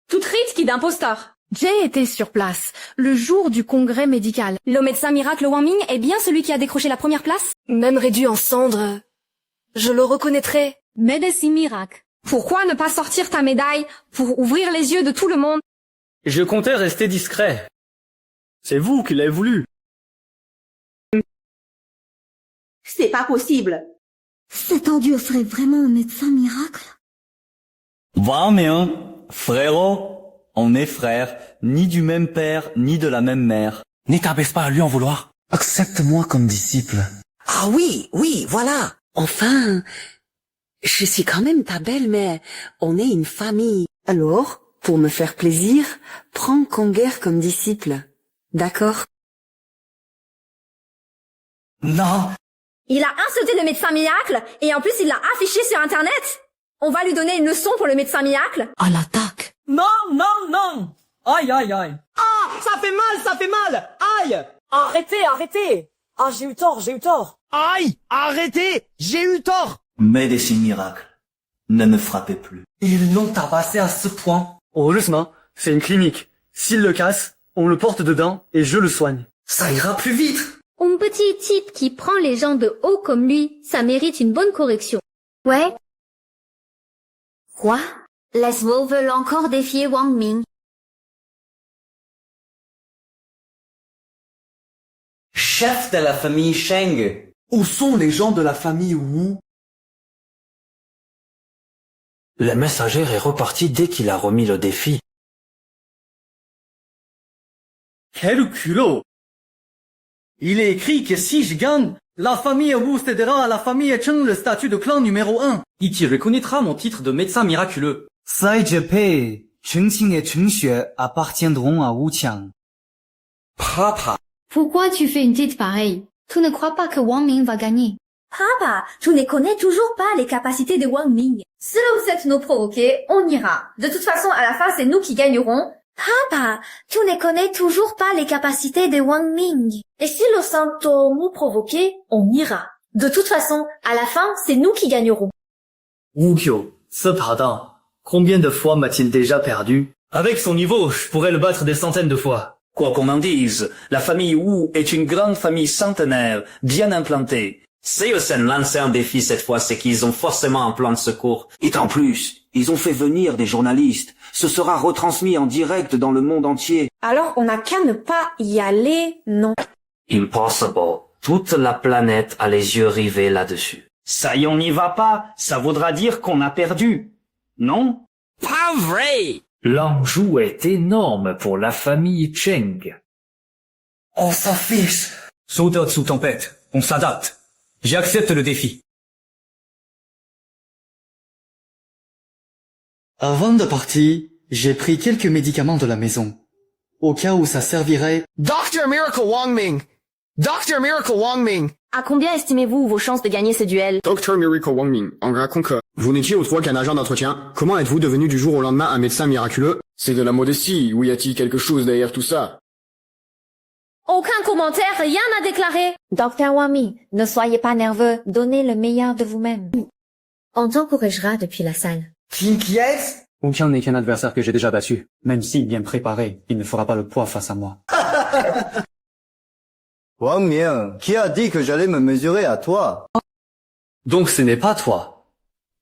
Toute rite qui d'imposteur. J'ai été sur place, le jour du congrès médical. Le médecin miracle Wang Ming est bien celui qui a décroché la première place? Même réduit en cendres, je le reconnaîtrais. Médecin miracle. Pourquoi ne pas sortir ta médaille pour ouvrir les yeux de tout le monde? Je comptais rester discret. C'est vous qui l'avez voulu. C'est pas possible. Cet odieux serait vraiment un médecin miracle? Wang Ming, frérot, on est frères, ni du même père, ni de la même mère. Ne t'abaisse pas à lui en vouloir. Accepte-moi comme disciple. Ah oui, voilà. Enfin, je suis quand même ta belle-mère. On est une famille. Alors, pour me faire plaisir, prends Conger comme disciple. D'accord? Non. Il a insulté le médecin miracle et en plus il l'a affiché sur Internet. On va lui donner une leçon pour le médecin miracle. À l'attaque. Non. Aïe. Ah, ça fait mal. Aïe. Arrêtez. Ah, j'ai eu tort. Aïe! Arrêtez! J'ai eu tort! Médecin miracle. Ne me frappez plus. Ils l'ont tabassé à ce point. Heureusement, c'est une clinique. S'il le casse, on le porte dedans et je le soigne. Ça ira plus vite. Un petit type qui prend les gens de haut comme lui, ça mérite une bonne correction. Ouais. Quoi? Les Wu veulent encore défier Wang Ming. Chef de la famille Cheng. Où sont les gens de la famille Wu? Le messager est reparti dès qu'il a remis le défi. Quel culot! Il est écrit que si je gagne, la famille Wu cédera à la famille Cheng le statut de clan numéro 1. E.T. reconnaîtra mon titre de médecin miraculeux. Sai Zhepei, Chengqing et Chengxue appartiendront à Wu Qiang. Papa, Pourquoi tu fais une tête pareille? Tu ne crois pas que Wang Ming va gagner? Papa, tu ne connais toujours pas les capacités de Wang Ming. Si vous êtes nous provoquer, on ira. De toute façon, à la fin, c'est nous qui gagnerons. Papa, tu ne connais toujours pas les capacités de Wang Ming. Et si le Santo nous provoquer, on ira. De toute façon, à la fin, c'est nous qui gagnerons. Wukyo, cependant, combien de fois m'a-t-il déjà perdu? Avec son niveau, je pourrais le battre des centaines de fois. Quoi qu'on en dise, la famille Wu est une grande famille centenaire, bien implantée. Si Yosen lançait un défi cette fois, c'est qu'ils ont forcément un plan de secours. Et en plus, ils ont fait venir des journalistes. Ce sera retransmis en direct dans le monde entier. Alors on n'a qu'à ne pas y aller, non? Impossible. Toute la planète a les yeux rivés là-dessus. Ça y on n'y va pas, ça voudra dire qu'on a perdu. Non? Pas vrai! L'enjeu est énorme pour la famille Cheng. On s'en fiche. Sauteur sous tempête, on s'adapte. J'accepte le défi. Avant de partir, j'ai pris quelques médicaments de la maison, au cas où ça servirait. Dr. Miracle Wang Ming! Dr. Miracle Wang Ming! À combien estimez-vous vos chances de gagner ce duel? Dr. Miracle Wang Ming, en raconte que vous n'étiez autrefois qu'un agent d'entretien. Comment êtes-vous devenu du jour au lendemain un médecin miraculeux? C'est de la modestie, ou y a-t-il quelque chose derrière tout ça? Aucun commentaire, rien à déclarer. Dr. Wang Ming, ne soyez pas nerveux, donnez le meilleur de vous-même. On t'encouragera depuis la salle. T'inquiète? Aucun n'est qu'un adversaire que j'ai déjà battu. Même s'il est bien préparé, il ne fera pas le poids face à moi. Wang Ming, qui a dit que j'allais me mesurer à toi? Donc ce n'est pas toi.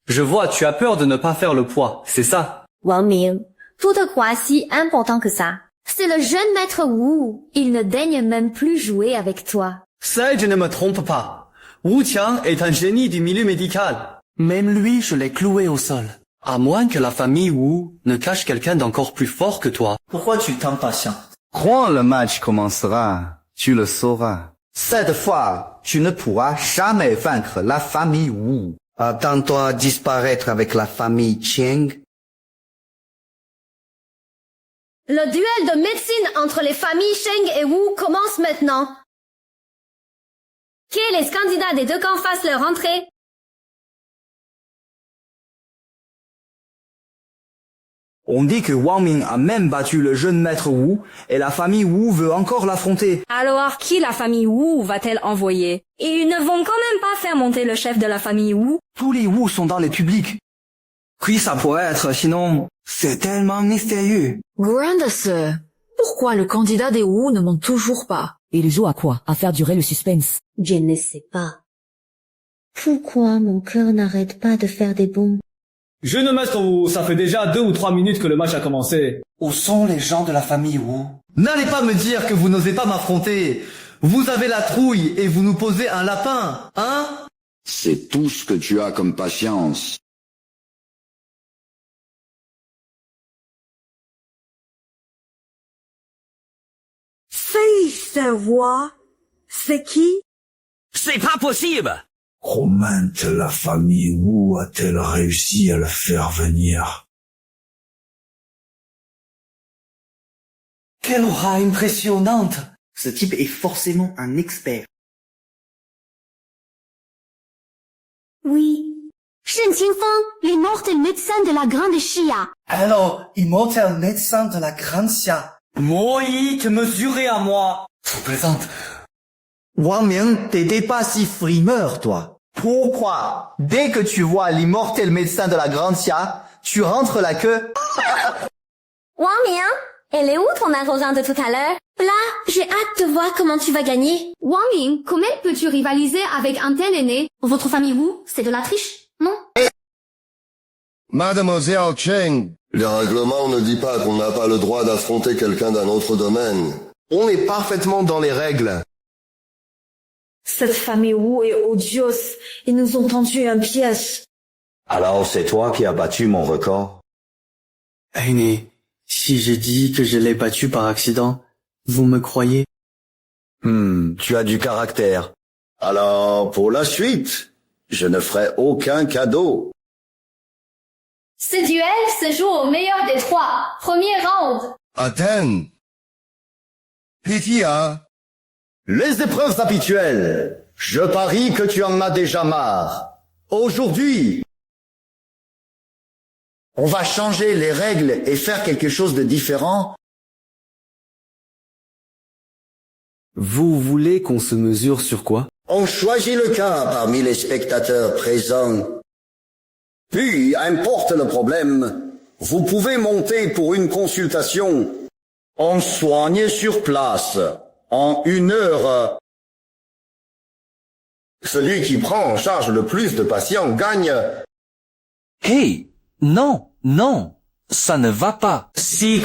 Je vois, tu as peur de ne pas faire le poids, c'est ça? Wang Ming, tu te crois si important que ça? C'est le jeune maître Wu. Il ne daigne même plus jouer avec toi. Ça, je ne me trompe pas. Wu Qiang est un génie du milieu médical. Même lui, je l'ai cloué au sol. À moins que la famille Wu ne cache quelqu'un d'encore plus fort que toi. Pourquoi tu t'impatientes? Quand le match commencera, tu le sauras. Cette fois, tu ne pourras jamais vaincre la famille Wu. Attends-toi disparaître avec la famille Cheng. Le duel de médecine entre les familles Cheng et Wu commence maintenant. Que les candidats des deux camps fassent leur entrée. On dit que Wang Ming a même battu le jeune maître Wu, et la famille Wu veut encore l'affronter. Alors qui la famille Wu va-t-elle envoyer? Et ils ne vont quand même pas faire monter le chef de la famille Wu? Tous les Wu sont dans les publics. Qui ça pourrait être, sinon? C'est tellement mystérieux. Grande sœur, pourquoi le candidat des Wu ne monte toujours pas? Il joue à quoi? À faire durer le suspense. Je ne sais pas. Pourquoi mon cœur n'arrête pas de faire des bonds? Jeune maître Wu, ça fait déjà 2 ou 3 minutes que le match a commencé. Où sont les gens de la famille Wu? N'allez pas me dire que vous n'osez pas m'affronter. Vous avez la trouille et vous nous posez un lapin, hein? C'est tout ce que tu as comme patience. Cette voix, c'est qui? C'est pas possible! Comment la famille Wu a-t-elle réussi à le faire venir? Quelle aura impressionnante! Ce type est forcément un expert. Oui. Shen Qingfeng, l'immortel médecin de la grande Xia. Alors, immortel médecin de la grande Xia. Moi, te mesurer à moi. Tu plaisantes. Wang Ming, t'étais pas si frimeur, toi. Pourquoi? Dès que tu vois l'immortel médecin de la grande Xia, tu rentres la queue. Wang Ming, elle est où ton arrogant de tout à l'heure? Là, j'ai hâte de voir comment tu vas gagner. Wang Ming, comment peux-tu rivaliser avec un tel aîné? Votre famille Wu, c'est de la triche, non? Mademoiselle Cheng. Le règlement ne dit pas qu'on n'a pas le droit d'affronter quelqu'un d'un autre domaine. On est parfaitement dans les règles. Cette famille Wu est odieuse. Ils nous ont tendu un piège. Alors c'est toi qui as battu mon record? Aîné, si j'ai dit que je l'ai battu par accident, vous me croyez? Tu as du caractère. Alors, pour la suite, je ne ferai aucun cadeau. Ce duel se joue au meilleur des 3. Premier round. Attends. Pétia. Les épreuves habituelles. Je parie que tu en as déjà marre. Aujourd'hui, on va changer les règles et faire quelque chose de différent. Vous voulez qu'on se mesure sur quoi? On choisit le cas parmi les spectateurs présents. Puis, importe le problème, vous pouvez monter pour une consultation. On soigne sur place, en 1 heure. Celui qui prend en charge le plus de patients gagne. Hey, non, ça ne va pas. Si,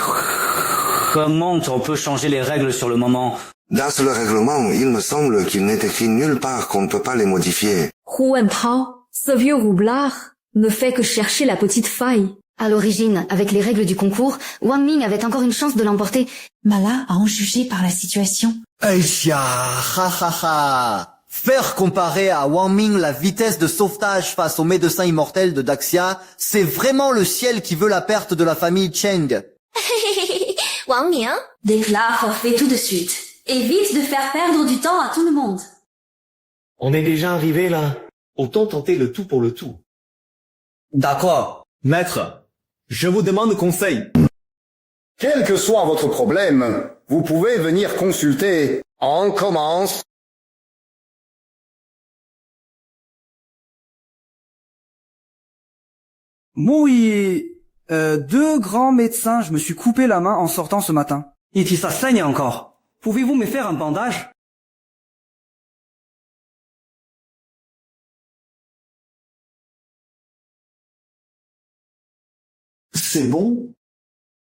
comment on peut changer les règles sur le moment? Dans le règlement, il me semble qu'il n'est écrit nulle part qu'on ne peut pas les modifier. Hu Wentao, ce vieux roublard, ne fait que chercher la petite faille. À l'origine, avec les règles du concours, Wang Ming avait encore une chance de l'emporter. Mala à en juger par la situation. Aïcha, ha ha ha. Faire comparer à Wang Ming la vitesse de sauvetage face au médecin immortel de Daxia, c'est vraiment le ciel qui veut la perte de la famille Cheng. Wang Ming, déclare fait tout de suite. Évite de faire perdre du temps à tout le monde. On est déjà arrivé là. Autant tenter le tout pour le tout. D'accord. Maître, je vous demande conseil. Quel que soit votre problème, vous pouvez venir consulter. On commence. Oui, 2 grands médecins, je me suis coupé la main en sortant ce matin. Et si ça saigne encore, pouvez-vous me faire un bandage? C'est bon?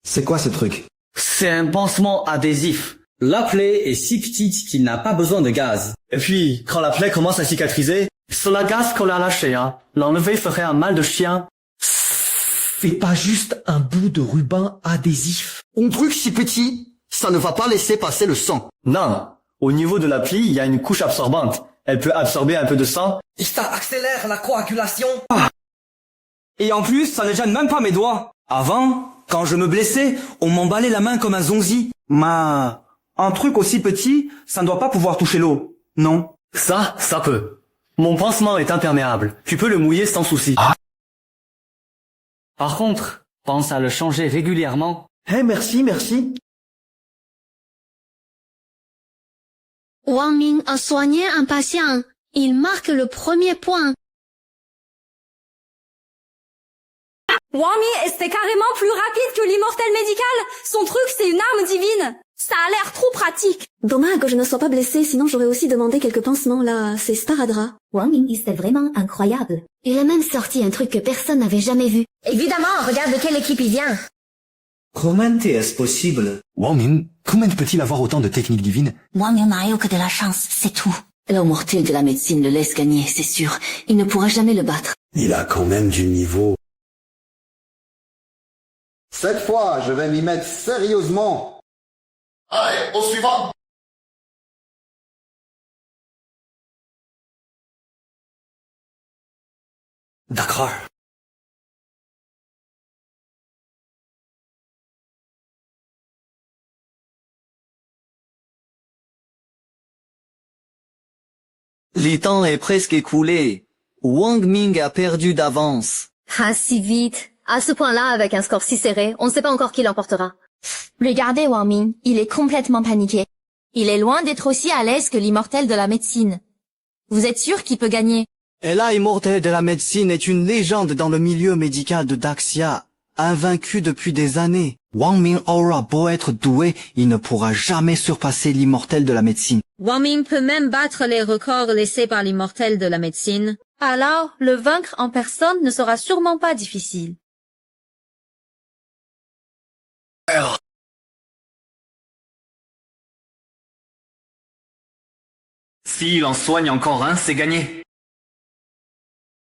C'est quoi ce truc? C'est un pansement adhésif. La plaie est si petite qu'il n'a pas besoin de gaz. Et puis, quand la plaie commence à cicatriser, c'est la gaz qu'on a lâché, hein. L'enlever ferait un mal de chien. C'est pas juste un bout de ruban adhésif. Un truc si petit, ça ne va pas laisser passer le sang. Non. Au niveau de la plie, il y a une couche absorbante. Elle peut absorber un peu de sang. Ça accélère la coagulation. Et en plus, ça ne gêne même pas mes doigts. Avant, quand je me blessais, on m'emballait la main comme un zonzi. Un truc aussi petit, ça ne doit pas pouvoir toucher l'eau, non? Ça peut. Mon pansement est imperméable. Tu peux le mouiller sans souci. Par contre, pense à le changer régulièrement. Merci. Wang Ming a soigné un patient. Il marque le premier point. Wang Ming était carrément plus rapide que l'immortel médical. Son truc, c'est une arme divine. Ça a l'air trop pratique. Dommage que je ne sois pas blessée, sinon j'aurais aussi demandé quelques pansements là, c'est sparadrap. Wang Ming était vraiment incroyable. Il a même sorti un truc que personne n'avait jamais vu. Évidemment, regarde de quelle équipe il vient. Comment est-ce possible? Wang Ming, comment peut-il avoir autant de techniques divines? Wang Ming n'a eu que de la chance, c'est tout. L'homme mortel de la médecine le laisse gagner, c'est sûr. Il ne pourra jamais le battre. Il a quand même du niveau. Cette fois, je vais m'y mettre sérieusement. Allez, au suivant. D'accord. Le temps est presque écoulé. Wang Ming a perdu d'avance. Ah, si vite. À ce point-là, avec un score si serré, on ne sait pas encore qui l'emportera. Regardez Wang Ming, il est complètement paniqué. Il est loin d'être aussi à l'aise que l'immortel de la médecine. Vous êtes sûr qu'il peut gagner? Et la immortel de la médecine est une légende dans le milieu médical de Daxia, invaincu depuis des années. Wang Ming aura beau être doué, il ne pourra jamais surpasser l'immortel de la médecine. Wang Ming peut même battre les records laissés par l'immortel de la médecine. Alors, le vaincre en personne ne sera sûrement pas difficile. S'il en soigne encore un, c'est gagné.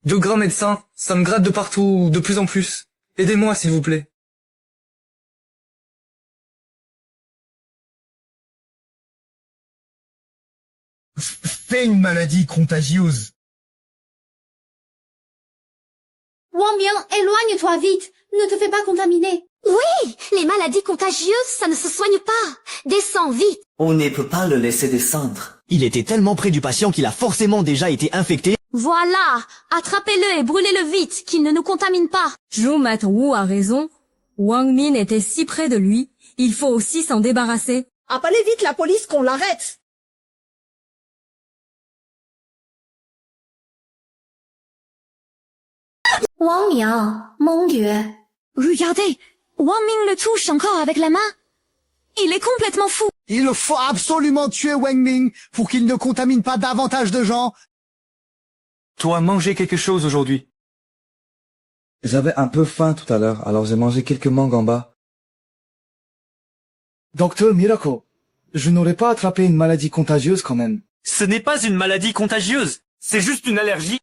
2 grands médecins, ça me gratte de partout, de plus en plus. Aidez-moi, s'il vous plaît. C'est une maladie contagieuse. Wang Ming, éloigne-toi vite. Ne te fais pas contaminer. Oui, les maladies contagieuses, ça ne se soigne pas. Descends vite. On ne peut pas le laisser descendre. Il était tellement près du patient qu'il a forcément déjà été infecté. Voilà, attrapez-le et brûlez-le vite, qu'il ne nous contamine pas. Zhu Maître Wu a raison. Wang Min était si près de lui, il faut aussi s'en débarrasser. Appelez vite la police qu'on l'arrête. Wang Miao, mon Dieu. Regardez, Wang Min le touche encore avec la main. Il est complètement fou. Il faut absolument tuer Wang Ming pour qu'il ne contamine pas davantage de gens. Toi, manger quelque chose aujourd'hui. J'avais un peu faim tout à l'heure, alors j'ai mangé quelques mangues en bas. Docteur Miracle, je n'aurais pas attrapé une maladie contagieuse quand même. Ce n'est pas une maladie contagieuse, c'est juste une allergie.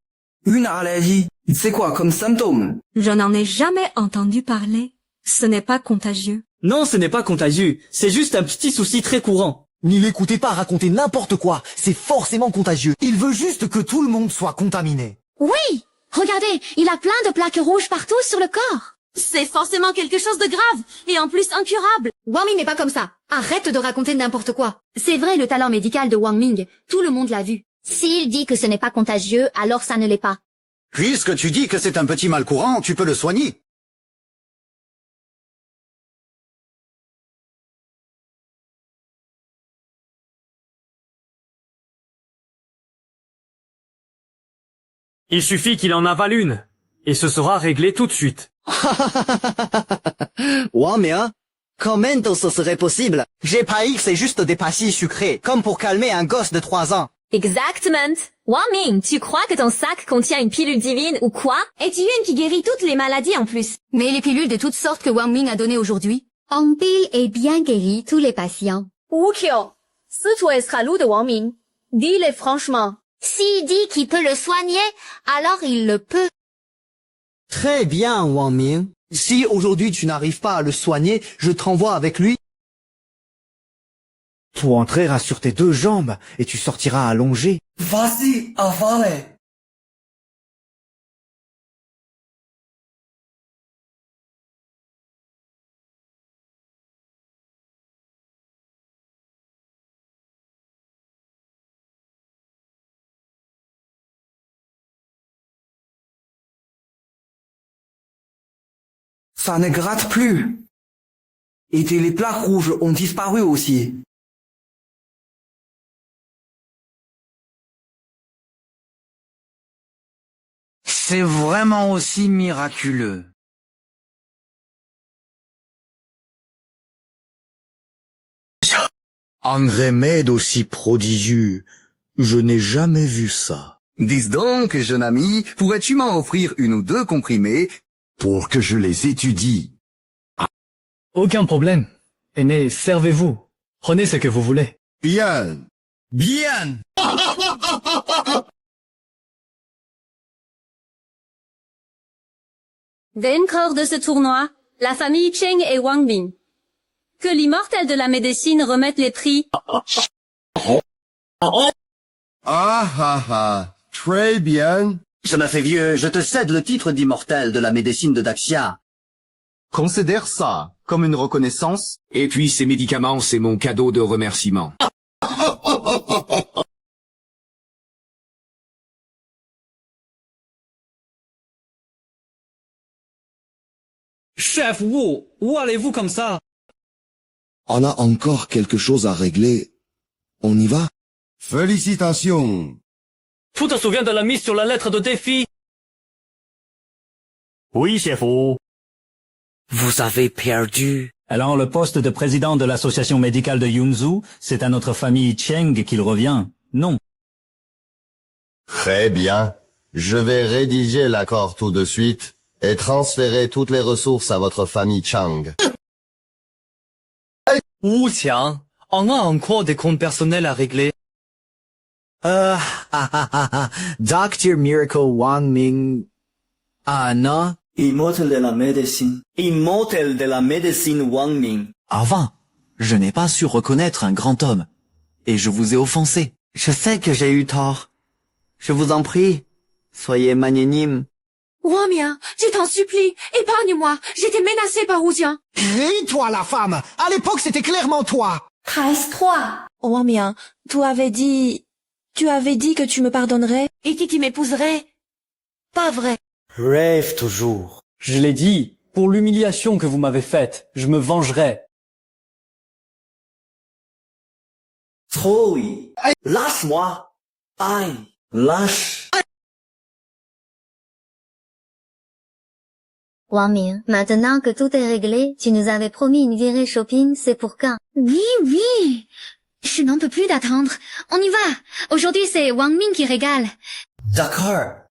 Une allergie? C'est quoi comme symptôme? Je n'en ai jamais entendu parler. Ce n'est pas contagieux. Non, ce n'est pas contagieux, c'est juste un petit souci très courant. N'y l'écoutez pas raconter n'importe quoi, c'est forcément contagieux. Il veut juste que tout le monde soit contaminé. Oui, regardez, il a plein de plaques rouges partout sur le corps. C'est forcément quelque chose de grave, et en plus incurable. Wang Ming n'est pas comme ça. Arrête de raconter n'importe quoi. C'est vrai le talent médical de Wang Ming. Tout le monde l'a vu. S'il dit que ce n'est pas contagieux, alors ça ne l'est pas. Puisque tu dis que c'est un petit mal courant, tu peux le soigner. Il suffit qu'il en avale une, et ce sera réglé tout de suite. Ouais, mais comment ce serait possible? J'ai parié que c'est juste des pastilles sucrées, comme pour calmer un gosse de 3 ans. Exactement. Wang Ming, tu crois que ton sac contient une pilule divine ou quoi? Es-tu une qui guérit toutes les maladies en plus? Mais les pilules de toutes sortes que Wang Ming a données aujourd'hui. Hong Bil est bien guéri tous les patients. Wu Qiu, si tu es jaloux de Wang Ming, dis-le franchement. S'il dit qu'il peut le soigner, alors il le peut. Très bien, Wang Ming. Si aujourd'hui tu n'arrives pas à le soigner, je te renvoie avec lui. Tu entreras sur tes 2 jambes et tu sortiras allongé. Vas-y, avale. Ça ne gratte plus. Et les plaques rouges ont disparu aussi. C'est vraiment aussi miraculeux. Un remède aussi prodigieux, je n'ai jamais vu ça. Dis donc, jeune ami, pourrais-tu m'en offrir 1 ou 2 comprimés pour que je les étudie? Aucun problème. Aîné, servez-vous. Prenez ce que vous voulez. Bien. Bien. Vainqueur de ce tournoi, la famille Cheng et Wang Ming. Que l'immortel de la médecine remette les prix. Très bien. Ça m'a fait vieux, je te cède le titre d'immortel de la médecine de Daxia. Considère ça comme une reconnaissance. Et puis ces médicaments, c'est mon cadeau de remerciement. Chef Wu, où allez-vous comme ça? On a encore quelque chose à régler. On y va? Félicitations. Tu te souviens de la mise sur la lettre de défi? Oui, chef Wu. Vous avez perdu. Alors le poste de président de l'association médicale de Yunzhou, c'est à notre famille Cheng qu'il revient, non? Très bien. Je vais rédiger l'accord tout de suite et transférer toutes les ressources à votre famille Chang. Wu Qiang, on a encore des comptes personnels à régler. Dr. Miracle Wang Ming. Non. Immortel de la médecine. Immortel de la médecine Wang Ming. Avant, je n'ai pas su reconnaître un grand homme. Et je vous ai offensé. Je sais que j'ai eu tort. Je vous en prie, soyez magnanime. Wang Ming, je t'en supplie, épargne-moi. J'étais menacée par Wu Jiang. Ris-toi, la femme. À l'époque, c'était clairement toi. Trahisse-toi. Wang Ming, tu avais dit que tu me pardonnerais et que tu m'épouserais. Pas vrai. Rêve toujours. Je l'ai dit, pour l'humiliation que vous m'avez faite, je me vengerai. Trop oui. Lâche-moi. Aïe. Lâche. Wang Ming, maintenant que tout est réglé, tu nous avais promis une virée shopping, c'est pour quand? Oui, oui. Je n'en peux plus d'attendre. On y va. Aujourd'hui, c'est Wang Ming qui régale. D'accord.